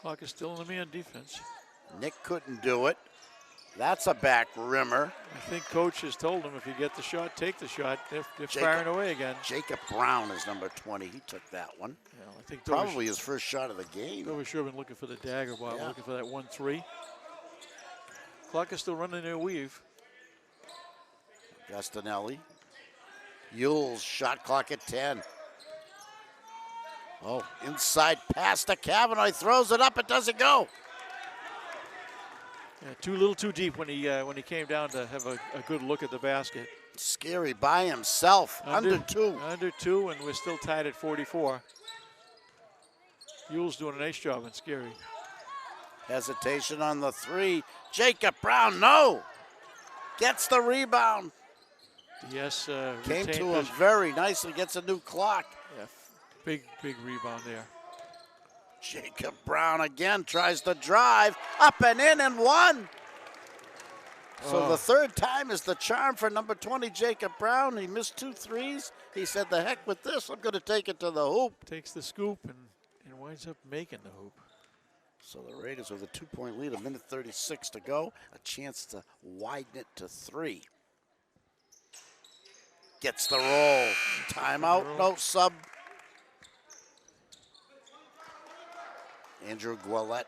Clock is still in the man defense. Nick couldn't do it. That's a back rimmer. I think coach has told him if you get the shot, take the shot. They're firing away again. Jacob Brown is number 20. He took that one. Yeah, I think probably his first shot of the game. Dover Sherborn looking for the dagger, Bob, looking for that 1-3. Clock is still running their weave. Gastinelli. Yule's shot clock at 10. Oh, inside pass to Kavanaugh. He throws it up. It doesn't go. Yeah, little too deep when he came down to have a good look at the basket. Scary by himself. Under two. Under two, and we're still tied at 44. Yule's doing a nice job on Scary. Hesitation on the three. Jacob Brown, no. Gets the rebound. Yes. Came to him very nicely. Gets a new clock. Yeah, big rebound there. Jacob Brown again tries to drive. Up and in and one. So the third time is the charm for number 20, Jacob Brown. He missed 2 threes. He said, the heck with this. I'm going to take it to the hoop. Takes the scoop and winds up making the hoop. So the Raiders with a 2-point lead, 1:36 to go. A chance to widen it to 3. Gets the roll. Timeout, no sub. Andrew Guillette.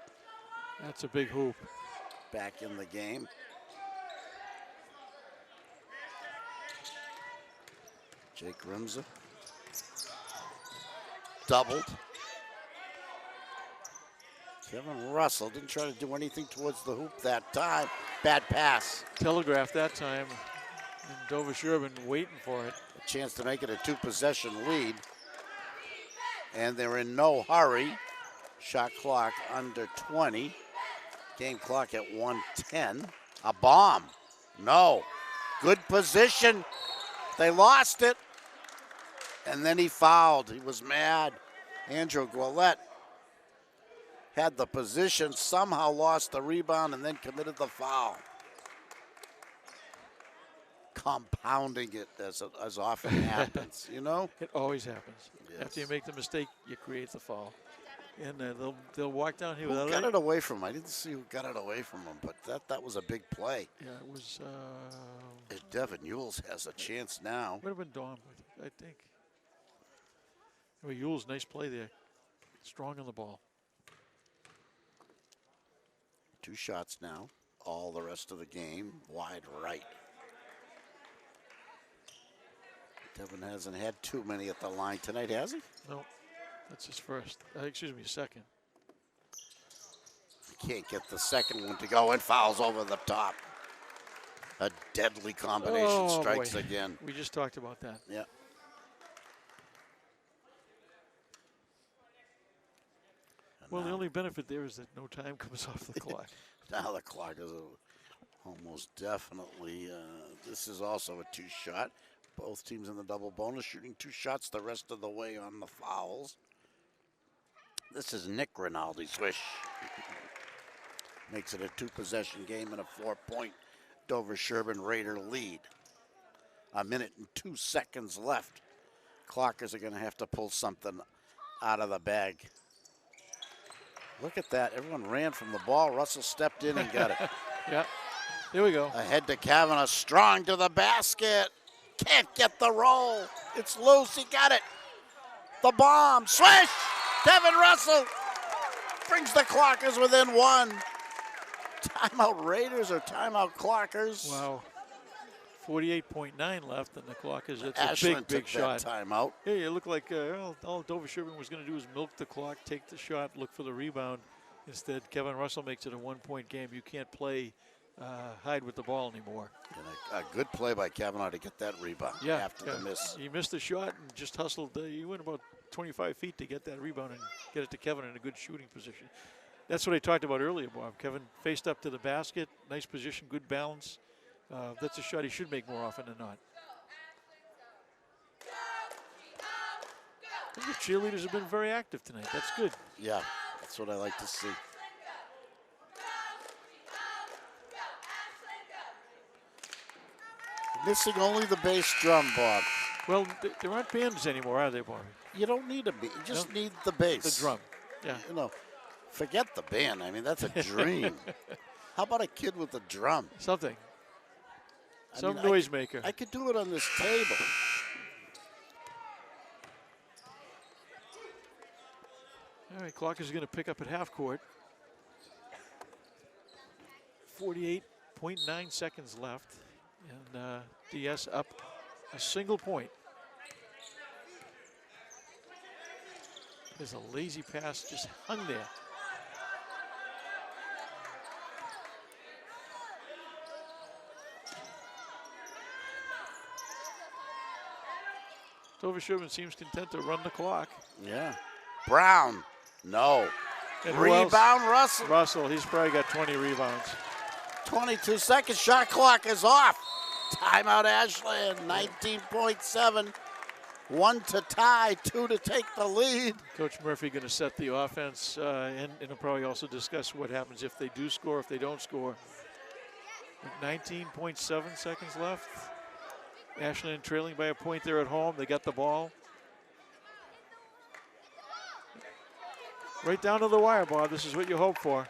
That's a big hoop. Back in the game. Jake Rimza. Doubled. Kevin Russell didn't try to do anything towards the hoop that time. Bad pass. Telegraphed that time. And Dover Sherborn waiting for it. A chance to make it a 2-possession lead. And they're in no hurry. Shot clock under 20. Game clock at 1:10. A bomb. No. Good position. They lost it. And then he fouled. He was mad. Andrew Guillette had the position, somehow lost the rebound, and then committed the foul. Compounding it as often happens, you know? It always happens. Yes. After you make the mistake, you create the foul. And they'll walk down here Who with got it away from him? I didn't see who got it away from him, but that was a big play. Yeah, it was. Devin Yules has a chance now. Would have been Dawn, I think. Anyway, Yules, nice play there. Strong on the ball. 2 shots now. All the rest of the game wide right. Devin hasn't had too many at the line tonight, has he? No. That's his first. Excuse me, second. Can't get the second one to go, and fouls over the top. A deadly combination. Strikes boy. again. We just talked about that. Yeah. Well, the only benefit there is that no time comes off the clock. Now the clock is Almost definitely. This is also a 2-shot. Both teams in the double bonus shooting 2 shots the rest of the way on the fouls. This is Nick Rinaldi swish. Makes it a 2-possession game and a 4-point Dover Sherborn Raider lead. 1 minute and 2 seconds left. Clockers are going to have to pull something out of the bag. Look at that. Everyone ran from the ball. Russell stepped in and got it. Yeah. Here we go. Ahead to Kavanaugh. Strong to the basket. Can't get the roll. It's loose. He got it. The bomb. Swish! Kevin Russell brings the Clockers within 1. Timeout Raiders or timeout Clockers? Wow. 48.9 left, and the Clockers. It's Ashland a big shot. Timeout. Yeah, it looked like all Dover Sherborn was going to do was milk the clock, take the shot, look for the rebound. Instead, Kevin Russell makes it a 1-point game. You can't play hide with the ball anymore. And a good play by Kavanaugh to get that rebound after the miss. He missed the shot and just hustled. He went about 25 feet to get that rebound and get it to Kevin in a good shooting position. That's what I talked about earlier, Bob. Kevin faced up to the basket, nice position, good balance. That's a shot he should make more often than not. And the cheerleaders have been very active tonight. That's good. Yeah, that's what I like to see. Missing only the bass drum, Bob. Well, there aren't bands anymore, are they, Bobby? You don't need a beat. You just need the bass. The drum. Yeah. You know, forget the band. I mean, that's a dream. How about a kid with a drum? Something. Some mean, noisemaker. I could do it on this table. All right, clock is going to pick up at half court. 48.9 seconds left. And DS up a single point. There's a lazy pass just hung there. Dover Sherborn seems content to run the clock. Yeah. Brown, no. And Rebound, Russell. Russell, he's probably got 20 rebounds. 22 seconds, shot clock is off. Timeout Ashland, 19.7. 1 to tie, 2 to take the lead. Coach Murphy going to set the offense, and he'll probably also discuss what happens if they do score, if they don't score. 19.7 seconds left. Ashland trailing by a point there at home. They got the ball. Right down to the wire, Bob. This is what you hope for.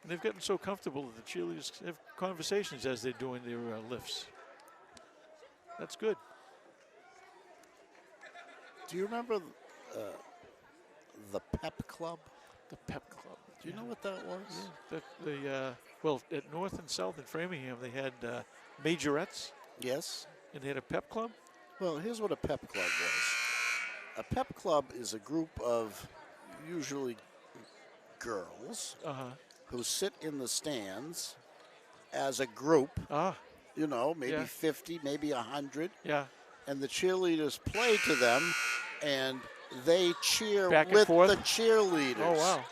And they've gotten so comfortable that the cheerleaders have conversations as they're doing their lifts. That's good. Do you remember the Pep Club? The Pep Club. Do you know what that was? Yeah, well, at North and South in Framingham, they had majorettes. Yes. And they had a Pep Club? Well, here's what a Pep Club was. A Pep Club is a group of usually girls who sit in the stands as a group. You know, maybe 50, maybe 100. Yeah. And the cheerleaders play to them, and they cheer back and with forth? the cheerleaders. Oh, wow.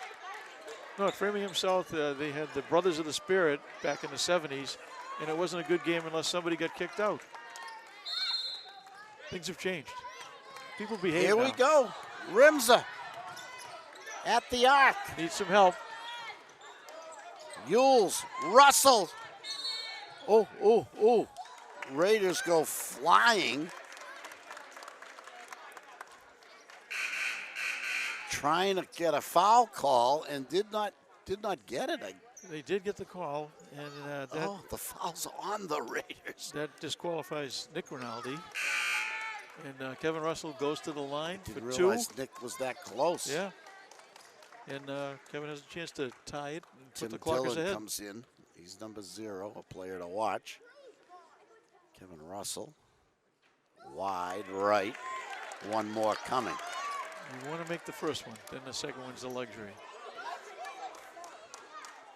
No, at Framingham South, they had the Brothers of the Spirit back in the 70s, and it wasn't a good game unless somebody got kicked out. Things have changed. People behave Here now. we go. Rimza at the arc. Needs some help. Yules, Russell. Oh. Raiders go flying. Trying to get a foul call and did not get it. They did get the call, and the foul's on the Raiders. that disqualifies Nick Rinaldi. And Kevin Russell goes to the line for Didn't two. realize Nick was that close. Yeah. And Kevin has a chance to tie it and Tim put the Clockers Dillon ahead. comes in. He's number 0, a player to watch. Kevin Russell, wide right. One more coming. You want to make the first one, then the second one's a luxury.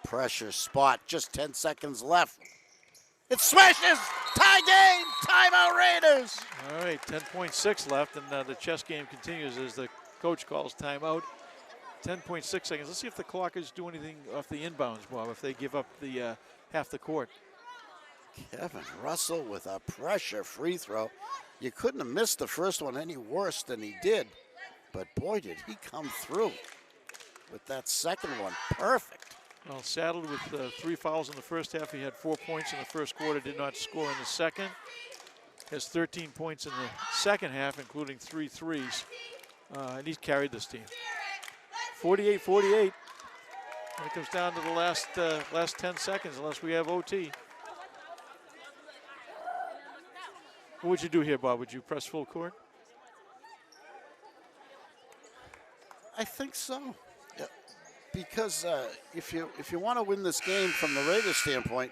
Pressure spot, just 10 seconds left. It smashes! Tie game! Timeout Raiders! All right, 10.6 left, and the chess game continues as the coach calls timeout. 10.6 seconds. Let's see if the clockers do anything off the inbounds, Bob, if they give up the half the court. Kevin Russell with a pressure free throw. You couldn't have missed the first one any worse than he did. But boy, did he come through with that second one. Perfect. Well, saddled with 3 fouls in the first half. He had 4 points in the first quarter, did not score in the second. Has 13 points in the second half, including 3 threes. And he's carried this team. 48-48. And it comes down to the last 10 seconds, unless we have OT. What would you do here, Bob? Would you press full court? I think so. Yeah. Because if you want to win this game from the Raiders' standpoint,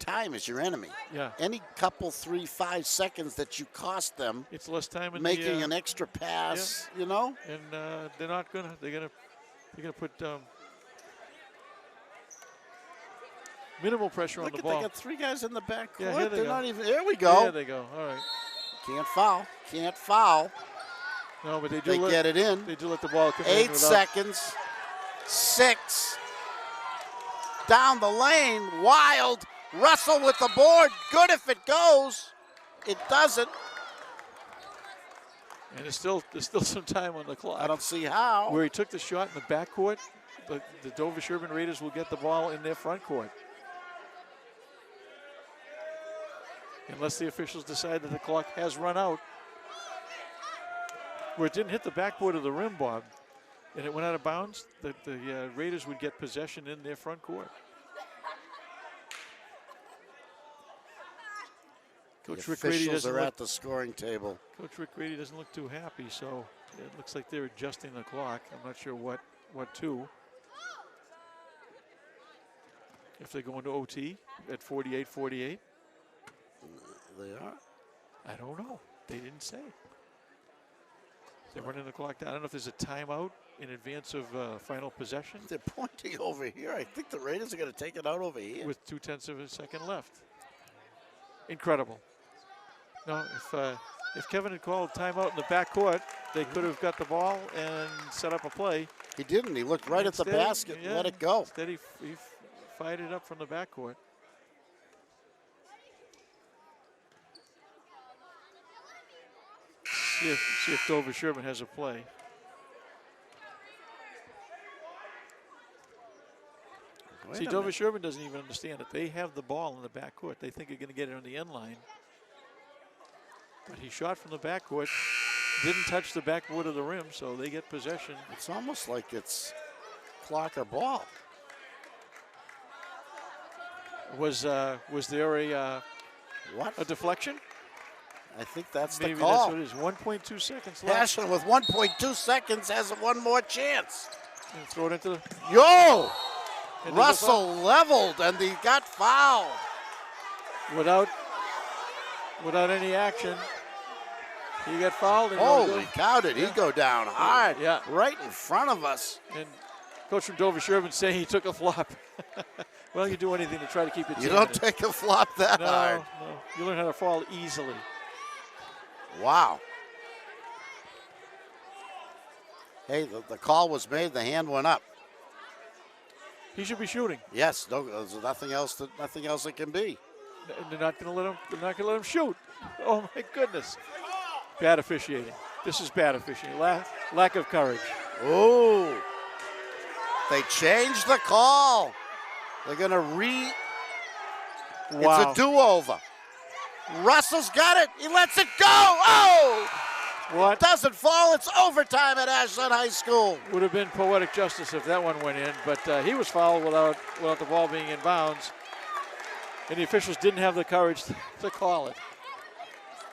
time is your enemy. Yeah. Any couple 3-5 seconds that you cost them, it's less time in making an extra pass. Yeah. You know. And they're not gonna. They're gonna put minimal pressure on the ball. They got 3 guys in the back court. Yeah, They're not even. There we go. There they go. All right. Can't foul. Can't foul. No, but they get it in. They do let the ball come 8 in. 8 seconds. 6. Down the lane. Wild. Russell with the board. Good if it goes. It doesn't. And there's still some time on the clock. I don't see how. Where he took the shot in the backcourt, the Dover Sherborn Raiders will get the ball in their front court. Unless the officials decide that the clock has run out. Where it didn't hit the backboard of the rim, Bob, and it went out of bounds, the Raiders would get possession in their front court. Coach Rick Grady doesn't at the scoring table. Coach Rick Grady doesn't look too happy, so it looks like they're adjusting the clock. I'm not sure what to. If they're going to OT at 48-48. They are. I don't know. They didn't say. They're running the clock down. I don't know if there's a timeout in advance of final possession. They're pointing over here. I think the Raiders are going to take it out over here. With 0.2 of a second left. Incredible. No, if Kevin had called timeout in the backcourt, they could have got the ball and set up a play. He didn't. He looked right at the basket and let it go. Instead, he fired it up from the backcourt. See if Dover Sherborn has a play. See, Dover Sherborn doesn't even understand it. They have the ball in the backcourt. They think they're going to get it on the end line. But he shot from the backcourt, didn't touch the backboard of the rim, so they get possession. It's almost like it's clock or ball. Was there a deflection? I think that's Maybe the call. Maybe that's what it is. 1.2 seconds left. Ashland with 1.2 seconds has one more chance. And throw it into the... Yo! Russell leveled, and he got fouled. Without any action. He got fouled. And holy cow, did he go down hard. Yeah. Right in front of us. And coach from Dover Sherborn saying he took a flop. Well, you do anything to try to keep it. You don't take a flop that hard. No, you learn how to fall easily. Wow. Hey, the call was made. The hand went up. He should be shooting. Yes. No, there's nothing else it can be. They're not going to let him. They're not going to let him shoot. Oh my goodness. Bad officiating. This is bad officiating. Lack of courage. Oh. They changed the call. They're going to Wow. It's a do-over. Russell's got it. He lets it go. Oh! What? Doesn't fall. It's overtime at Ashland High School. Would have been poetic justice if that one went in, but he was fouled without the ball being in bounds. And the officials didn't have the courage to call it.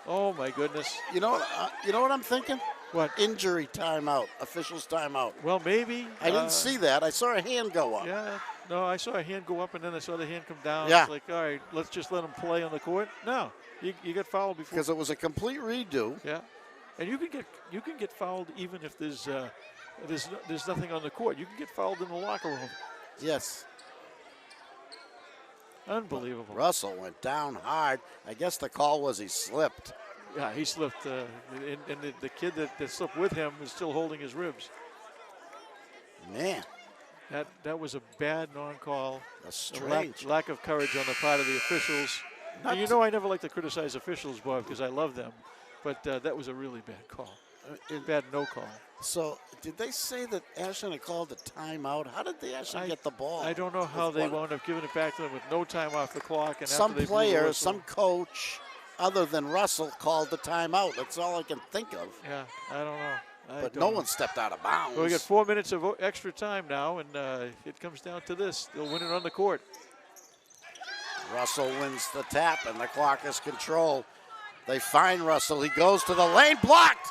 Oh my goodness. You know what I'm thinking? What? Injury timeout. Officials timeout. Well, maybe. I didn't see that. I saw a hand go up. Yeah. No, I saw a hand go up and then I saw the hand come down. Yeah. It's like, all right, let's just let him play on the court. No, you got fouled before. Because it was a complete redo. Yeah. And you can get fouled even if there's nothing on the court. You can get fouled in the locker room. Yes. Unbelievable. Russell went down hard. I guess the call was he slipped. Yeah, he slipped, and the kid that slipped with him is still holding his ribs. Man, That was a bad non-call. that's strange. Lack of courage on the part of the officials. And you know I never like to criticize officials, Bob, because I love them. But that was a really bad call. Bad no call. So, did they say that Ashland had called a timeout? How did they actually get the ball? I don't know how they wound up giving it back to them with no time off the clock. And some after they player, some coach, other than Russell, called the timeout. That's all I can think of. Yeah, I don't know. But no one stepped out of bounds. Well, we got 4 minutes of extra time now, and it comes down to this. They'll win it on the court. Russell wins the tap, and the clock is controlled. They find Russell. He goes to the lane, blocked.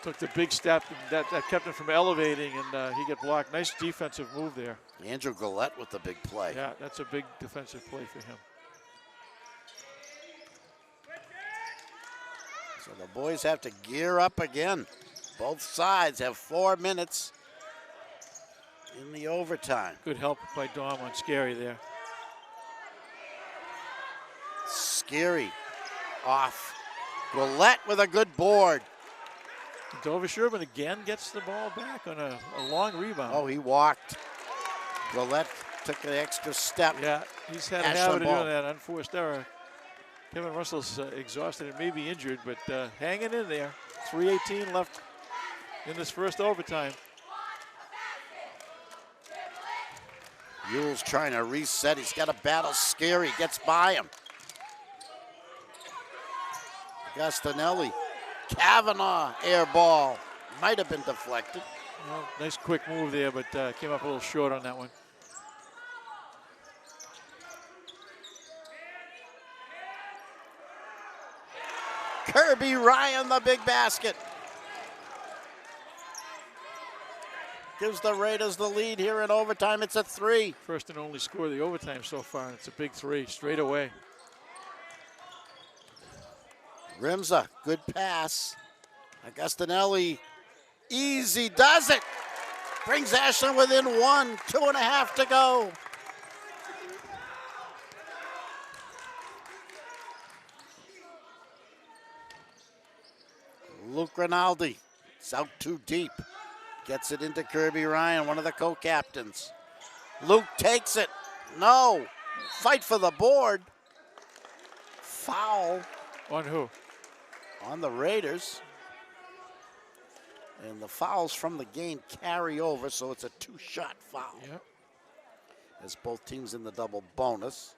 Took the big step, and that kept him from elevating, and he got blocked. Nice defensive move there. Andrew Gillette with the big play. Yeah, that's a big defensive play for him. So the boys have to gear up again. Both sides have 4 minutes in the overtime. Good help by Dom on Scary there. Scary off. Gillette with a good board. Dover Sherborn again gets the ball back on a long rebound. Oh, he walked. Gillette took an extra step. Yeah, he's had a habit of doing that, unforced error. Kevin Russell's exhausted and maybe injured, but hanging in there. 3:18 left in this first overtime. Yule's trying to reset. He's got to battle Scary. Gets by him. Gastonelli. Kavanaugh air ball. Might have been deflected. Well, nice quick move there, but came up a little short on that one. Kirby Ryan, the big basket. Gives the Raiders the lead here in overtime. It's a 3. First and only score of the overtime so far, and it's a big 3 straight away. Rimza, good pass. Agustinelli, easy, does it. Brings Ashland within 1, 2.5 to go. Luke Rinaldi, it's out too deep. Gets it into Kirby Ryan, one of the co-captains. Luke takes it. No. Fight for the board. Foul. On who? On the Raiders. And the fouls from the game carry over, so it's a 2-shot foul. Yep. As both teams in the double bonus.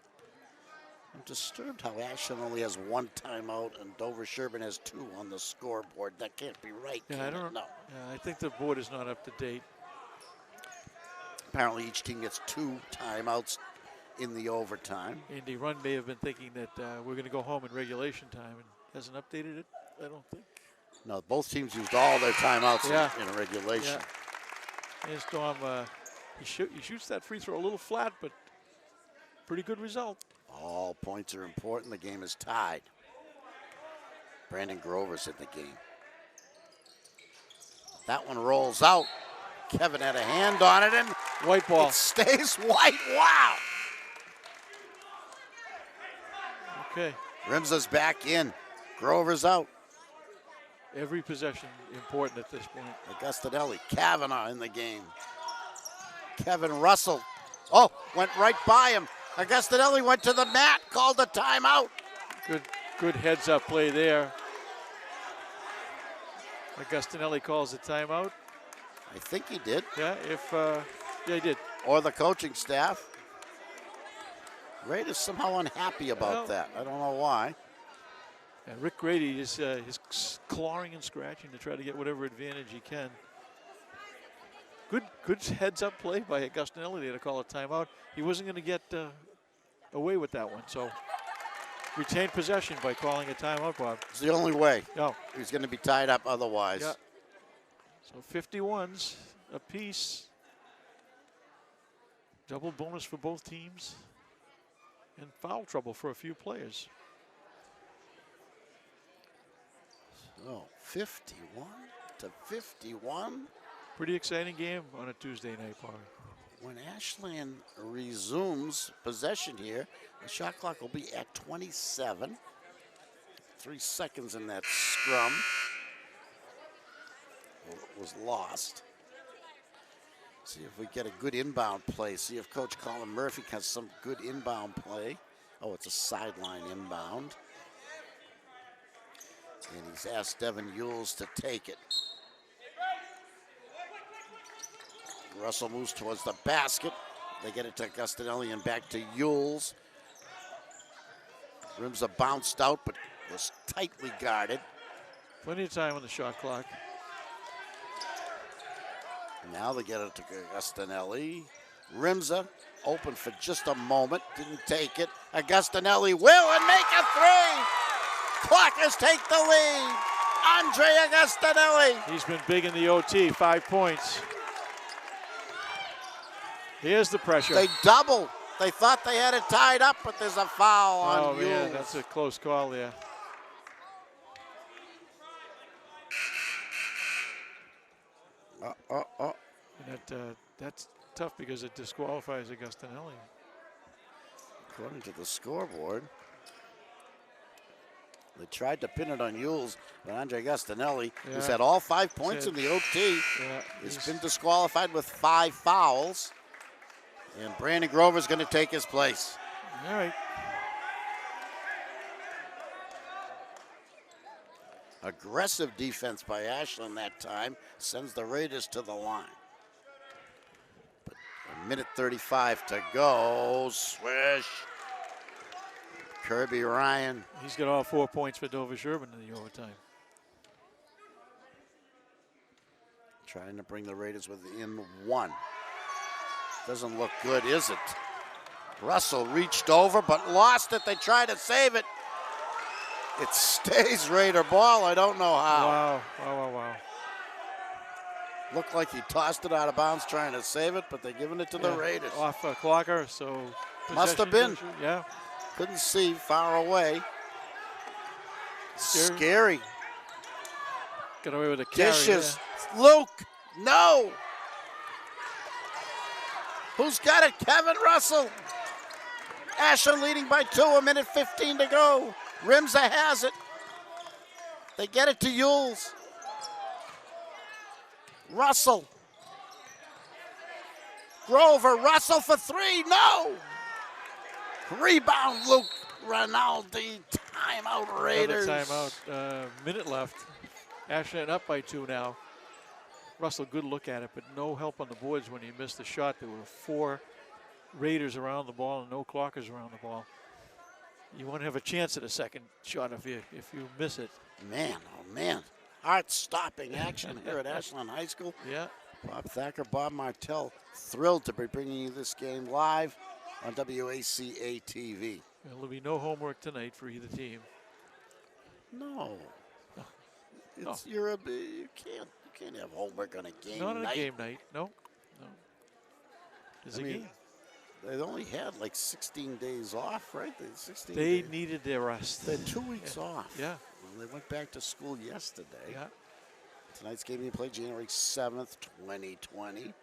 I'm disturbed how Ashland only has 1 timeout and Dover Sherborn has 2 on the scoreboard. That can't be right. Yeah, I don't know. Yeah, I think the board is not up to date. Apparently each team gets 2 timeouts in the overtime. Andy Run may have been thinking that we're going to go home in regulation time and hasn't updated it, I don't think. No, both teams used all their timeouts in regulation. Yeah. Here's Dom. He shoots that free throw a little flat, but pretty good result. All points are important. The game is tied. Brandon Grover's in the game. That one rolls out. Kevin had a hand on it, and white ball. It stays white. Wow. Okay. Rimza's back in. Grover's out. Every possession important at this point. Agustinelli, Kavanaugh in the game. Kevin Russell. Oh, went right by him. Agustinelli went to the mat, called a timeout. Good heads-up play there. Agustinelli calls the timeout. I think he did. Yeah, he did. Or the coaching staff. Raiders somehow unhappy about that. I don't know why. Yeah, Rick Grady is clawing and scratching to try to get whatever advantage he can. Good heads-up play by Agustinelli there to call a timeout. He wasn't going to get away with that one, so retained possession by calling a timeout, Bob. It's the only way. No. He's going to be tied up otherwise. Yeah. So 51s apiece. Double bonus for both teams. And foul trouble for a few players. So 51 to 51. Pretty exciting game on a Tuesday night, Bob. When Ashland resumes possession here, the shot clock will be at 27. 3 seconds in that scrum. Well, it was lost. See if we get a good inbound play. See if Coach Colin Murphy has some good inbound play. Oh, it's a sideline inbound. And he's asked Devin Yules to take it. Russell moves towards the basket. They get it to Agostinelli and back to Yules. Rimsa bounced out, but was tightly guarded. Plenty of time on the shot clock. Now they get it to Agostinelli. Rimsa open for just a moment, didn't take it. Agostinelli will and make a three. Clockers take the lead. Andre Agostinelli. He's been big in the OT, 5 points. Here's the pressure. They double. They thought they had it tied up, but there's a foul on Oh man, Yules. that's a close call there. And that's tough because it disqualifies Agostinelli. According to the scoreboard, they tried to pin it on Yules, but Andre Agostinelli, who's had all 5 points in the OT, has been disqualified with 5 fouls. And Brandon Grover's going to take his place. All right. Aggressive defense by Ashland that time sends the Raiders to the line. But a minute 35 to go. Swish. Kirby Ryan. He's got all 4 points for Dover Sherborn in the overtime. Trying to bring the Raiders within 1. Doesn't look good, is it? Russell reached over but lost it. They try to save it. It stays Raider ball. I don't know how. Wow. Looked like he tossed it out of bounds trying to save it, but they're giving it to the Raiders. Off Clocker, so must have been. Yeah. Couldn't see, far away. Scary. Got away with a carry. Dishes. Luke, no. Who's got it? Kevin Russell. Ashland leading by 2, a minute 15 to go. Rimsa has it. They get it to Yules. Russell. Grover, Russell for 3, no. Rebound, Luke Rinaldi. Timeout, Raiders. Another timeout, minute left. Ashland up by 2 now. Russell, good look at it, but no help on the boards when he missed the shot. There were 4 Raiders around the ball and no Clockers around the ball. You want to have a chance at a second shot if you miss it. Man, oh man. Heart-stopping action here at Ashland High School. Yeah. Bob Thacker, Bob Martell, thrilled to be bringing you this game live on WACA-TV. There'll be no homework tonight for either team. No. It's, you can't have homework on a game night. Not on a game night, no. It's a game. They only had like 16 days off, right? They needed their rest. They had 2 weeks off. Yeah. They went back to school yesterday. Yeah. Tonight's game being played January 7th, 2020.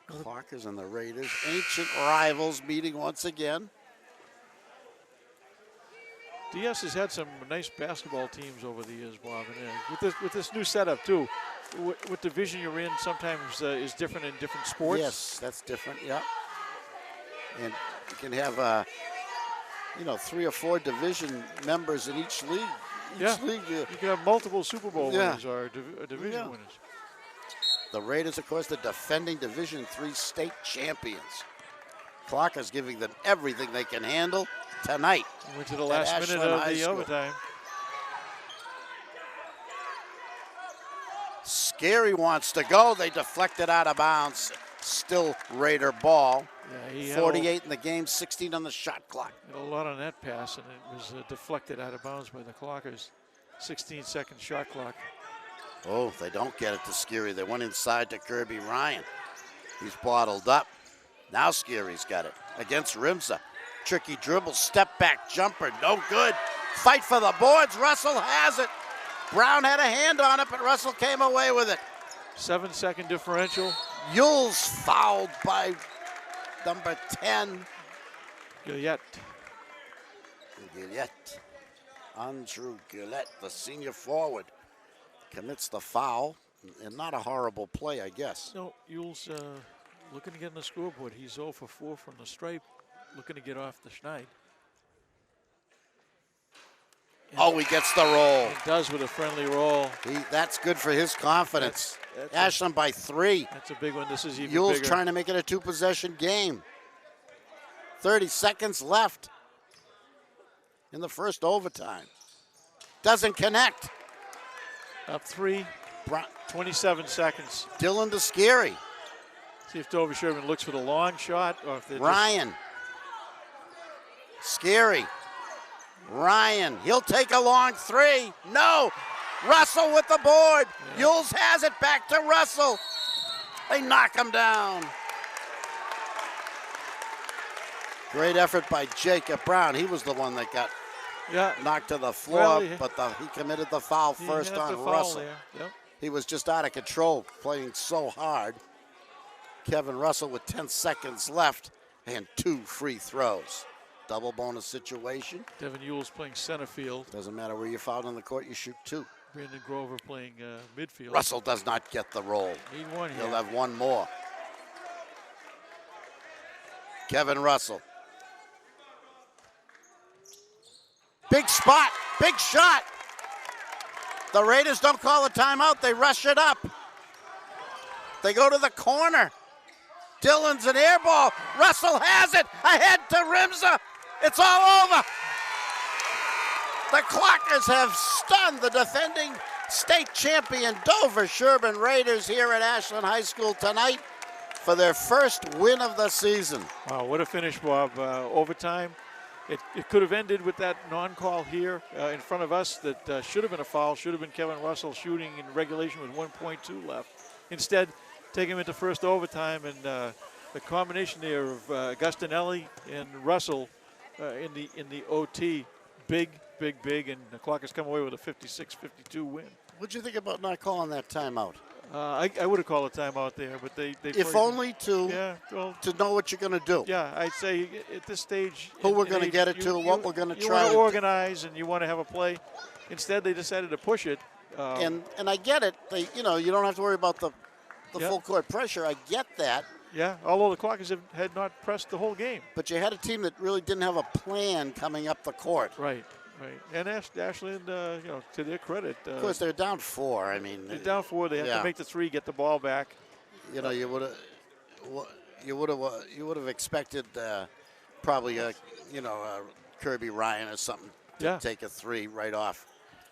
Clockers and the Raiders, ancient rivals meeting once again. DS has had some nice basketball teams over the years, Bob. And with this new setup too, what division you're in sometimes is different in different sports. Yes, that's different. Yeah, and you can have 3 or 4 division members in each league. You can have multiple Super Bowl winners or division winners. The Raiders, of course, the defending Division III state champions. Clockers giving them everything they can handle tonight. Went to the last minute of the overtime. Scary wants to go. They deflected out of bounds. Still Raider ball. Yeah, 48 in the game, 16 on the shot clock. Had a lot on that pass, and it was deflected out of bounds by the Clockers. 16-second shot clock. Oh, they don't get it to Scary. They went inside to Kirby Ryan. He's bottled up. Now Scary's got it against Rimsa. Tricky dribble, step back jumper, no good. Fight for the boards, Russell has it. Brown had a hand on it, but Russell came away with it. 7-second differential. Yules fouled by number 10. Gillette. Gillette. Andrew Gillette, the senior forward, commits the foul. And not a horrible play, I guess. No, Yule's looking to get on the scoreboard. He's 0 for 4 from the stripe, looking to get off the schneid. Oh, he gets the roll. He does with a friendly roll. That's good for his confidence. That's Ashland by 3. That's a big one. This is even Yule's bigger. trying to make it a 2-possession game. 30 seconds left in the first overtime. Doesn't connect. Up 3, 27 seconds. Dylan to Scary. See if Dover Sherborn looks for the long shot or if they're Ryan. Scary. Ryan. He'll take a long 3. No. Russell with the board. Yeah. Yules has it back to Russell. They knock him down. Great effort by Jacob Brown. He was the one that got knocked to the floor, but he committed the foul first on Russell. Yep. He was just out of control, playing so hard. Kevin Russell with 10 seconds left and 2 free throws. Double bonus situation. Devin Yule's playing center field. Doesn't matter where you foul on the court, you shoot 2. Brandon Grover playing midfield. Russell does not get the roll. Need one here. He'll have one more. Kevin Russell. Big spot, big shot. The Raiders don't call a timeout. They rush it up. They go to the corner. Dylan's an air ball. Russell has it. Ahead to Rimza. It's all over. The Clockers have stunned the defending state champion Dover Sherborn Raiders here at Ashland High School tonight for their first win of the season. Wow, what a finish, Bob. Overtime. It could have ended with that non-call here in front of us that should have been a foul, should have been Kevin Russell shooting in regulation with 1.2 left. Instead, take him into first overtime, and the combination there of Agustinelli and Russell in the OT, big, and the Clockers come away with a 56-52 win. What'd you think about not calling that timeout? I would have called a timeout there, but they if only to know what you're going to do. Yeah, I'd say at this stage, who we're going to get it to, what we're going to try to organize, and you want to have a play. Instead, they decided to push it. And I get it. You don't have to worry about the full court pressure. I get that. Yeah, although the Clockers had not pressed the whole game. But you had a team that really didn't have a plan coming up the court. Right. And Ashland, to their credit. Of course, they're down 4. I mean, they're down 4. They have to make the 3, get the ball back. You would have expected probably Kirby Ryan or something to take a 3 right off.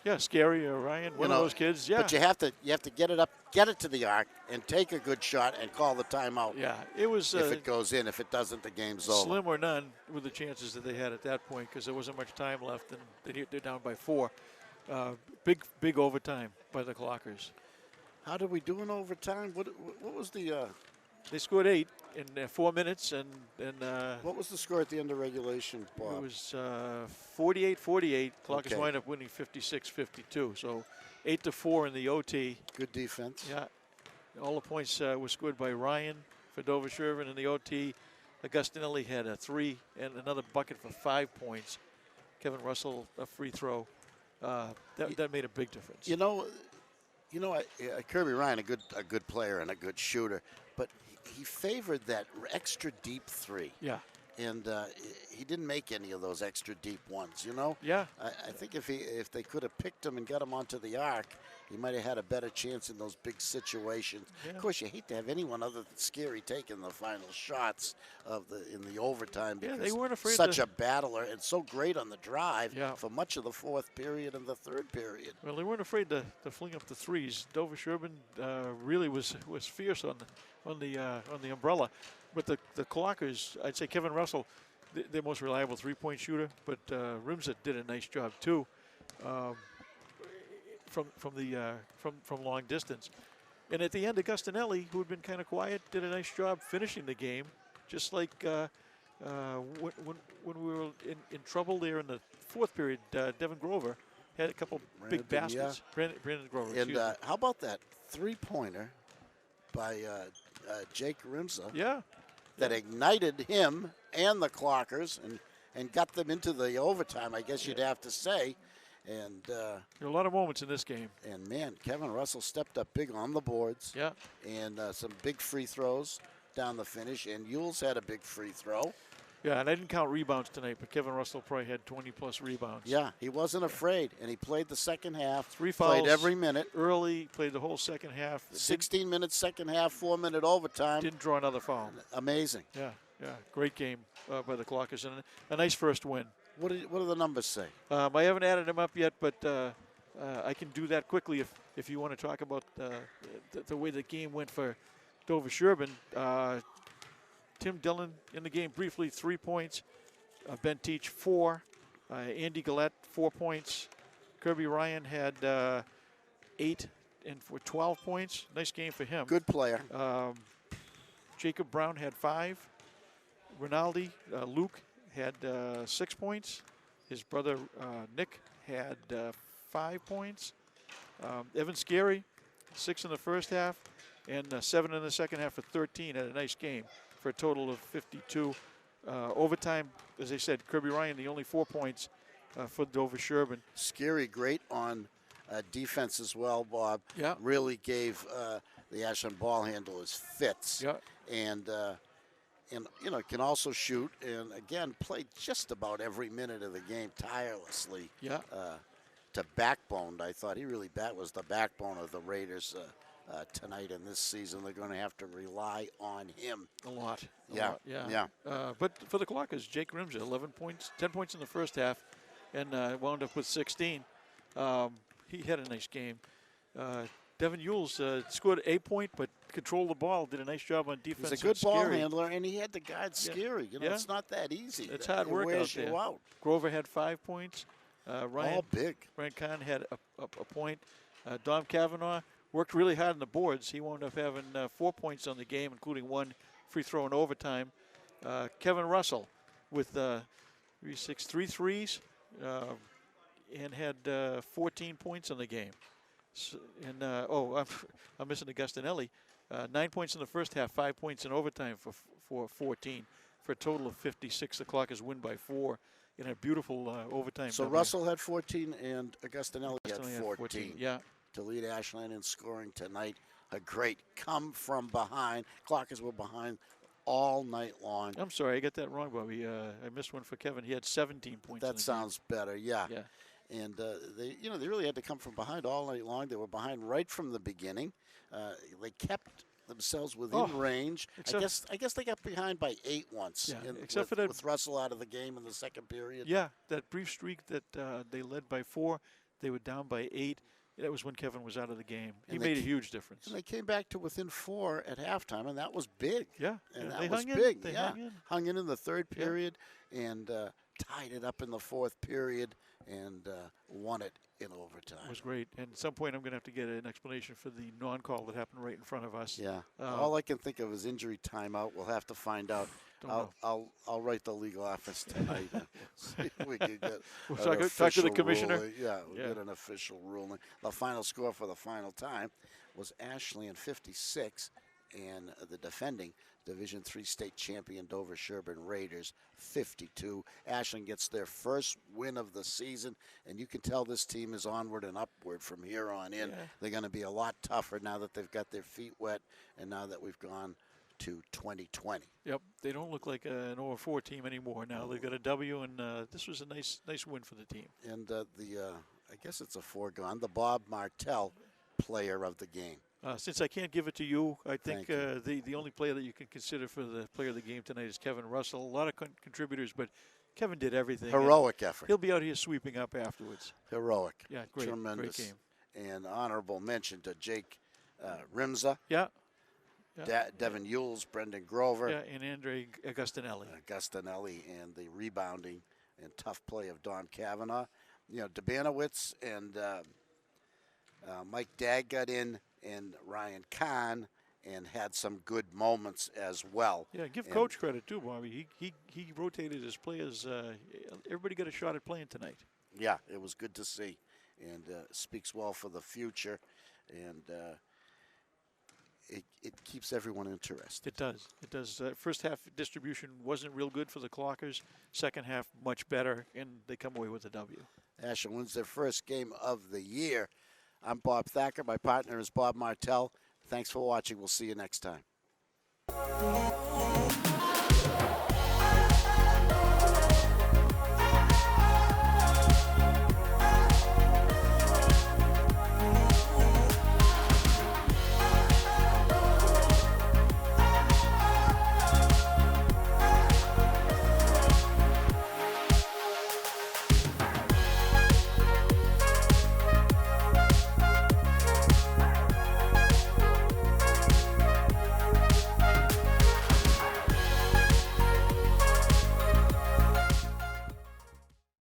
Yeah, Scary or Ryan, one of those kids. Yeah. But you have to get it up, get it to the arc, and take a good shot and call the timeout. Yeah, it was. If it goes in, if it doesn't, the game's over. Slim or none with the chances that they had at that point because there wasn't much time left, and they're down by 4. Big overtime by the Clockers. How did we do in overtime? What was the? They scored 8 in 4 minutes, and what was the score at the end of regulation, Bob? It was 48-48. Clockers wind up winning 56-52. So 8-4 in the OT. Good defense. Yeah, all the points were scored by Ryan for Dover Sherborn in the OT. Agustinelli had a 3 and another bucket for 5 points. Kevin Russell a free throw. That made a big difference. Kirby Ryan, a good player and a good shooter, but he favored that extra deep 3. Yeah. And he didn't make any of those extra deep ones, Yeah. I think if they could have picked him and got him onto the arc, he might have had a better chance in those big situations. Yeah. Of course, you hate to have anyone other than Scary taking the final shots in the overtime because they weren't afraid such a battler and so great on the drive for much of the 4th period and the 3rd period. Well, they weren't afraid to fling up the 3s. Dover Sherborn really was fierce on the umbrella. But the Clockers, I'd say Kevin Russell, their most reliable 3-point shooter, but Rimza did a nice job too, from long distance. And at the end, Agustinelli, who had been kind of quiet, did a nice job finishing the game, just like when we were in trouble there in the 4th period. Devin Grover had a couple big baskets. Brandon Grover. And how about that 3-pointer by Jake Rimza? Yeah. That ignited him and the Clockers and got them into the overtime, I guess you'd have to say. And There are a lot of moments in this game. and man, Kevin Russell stepped up big on the boards. Yeah. And some big free throws down the finish. And Yules had a big free throw. Yeah, and I didn't count rebounds tonight, but Kevin Russell probably had 20-plus rebounds. Yeah, he wasn't afraid, and he played the second half. 3 fouls. Played every minute. Early, played the whole second half. 16 minutes second half, 4-minute overtime. Didn't draw another foul. Amazing. Yeah, great game by the Clockers, and a nice first win. What do the numbers say? I haven't added them up yet, but I can do that quickly if you want to talk about the way the game went for Dover Sherborn. Tim Dillon in the game briefly, 3 points. Ben Teach, 4. Andy Gillette, 4 points. Kirby Ryan had 8 and for 12 points. Nice game for him. Good player. Jacob Brown had 5. Rinaldi, Luke had 6 points. His brother Nick had 5 points. Evan Scary, 6 in the first half, and 7 in the second half for 13. Had a nice game for a total of 52. Overtime, as I said, Kirby Ryan, the only 4 points for Dover Sherborn. Scary, great on defense as well, Bob. Yeah. Really gave the Ashland ball handlers fits. Yeah. And can also shoot. And again, played just about every minute of the game tirelessly. Yeah. To backbone, I thought he really was the backbone of the Raiders tonight in this season. They're going to have to rely on him A lot. Yeah, Yeah. But for the Clockers, Jake Rimsa, 11 points, 10 points in the first half, and wound up with 16. He had a nice game. Devin Yules scored a point, but controlled the ball, did a nice job on defense. He's a good ball Scary. handler, and he had the guard Scary. It's not that easy. It's hard work out there. Grover had 5 points. Ryan, all big. Ryan Kahn had a point. Dom Cavanaugh worked really hard on the boards. He wound up having 4 points on the game, including 1 free throw in overtime. Kevin Russell with 3 threes and had 14 points on the game. I'm missing Augustinelli. 9 points in the first half, 5 points in overtime for 14, for a total of 56. The Clockers win by 4 in a beautiful overtime. So Russell had 14 and Augustinelli had 14. Yeah. To lead Ashland in scoring tonight. A great come from behind. Clockers were behind all night long. I'm sorry, I got that wrong, Bobby. I missed one for Kevin. He had 17 points. That sounds better, yeah. Yeah. And they really had to come from behind all night long. They were behind right from the beginning. They kept themselves within range. I guess they got behind by 8 once. Yeah, except for that, with Russell out of the game in the second period. Yeah, that brief streak that they led by 4, they were down by 8. That was when Kevin was out of the game. He made a huge difference. And they came back to within 4 at halftime, and that was big. Yeah, and they that was hung big. They hung in the third period and tied it up in the fourth period and won it in overtime. It was great. And at some point, I'm going to have to get an explanation for the non-call that happened right in front of us. Yeah. All I can think of is injury timeout. We'll have to find out. I'll write the legal office tonight. See if we can get talk to the commissioner. Ruling. We'll get an official ruling. The final score for the final time was Ashland 56 and the defending Division III state champion Dover Sherborn Raiders 52. Ashland gets their first win of the season, and you can tell this team is onward and upward from here on in. Yeah. They're going to be a lot tougher now that they've got their feet wet and now that we've gone to 2020. Yep, they don't look like an 0-4 team anymore now. They've got a W, and this was a nice win for the team. And I guess it's a foregone, the Bob Martell player of the game. Since I can't give it to you, I think the only player that you can consider for the player of the game tonight is Kevin Russell. A lot of contributors, but Kevin did everything. Heroic effort. He'll be out here sweeping up afterwards. Heroic. Yeah, great. Tremendous. Great game. And honorable mention to Jake Rimsa. Yeah. Devin Yules, Brendan Grover. Yeah, and Andre Augustinelli. Augustinelli, and the rebounding and tough play of Dom Cavanaugh. Dabanowitz and Mike Dagg got in, and Ryan Kahn, and had some good moments as well. Yeah, give Coach credit too, Bobby. He rotated his players. Everybody got a shot at playing tonight. Yeah, it was good to see, and speaks well for the future. And it keeps everyone interested. It does. It does. First half distribution wasn't real good for the Clockers. Second half, much better, and they come away with a W. Ashland wins their first game of the year. I'm Bob Thacker. My partner is Bob Martell. Thanks for watching. We'll see you next time.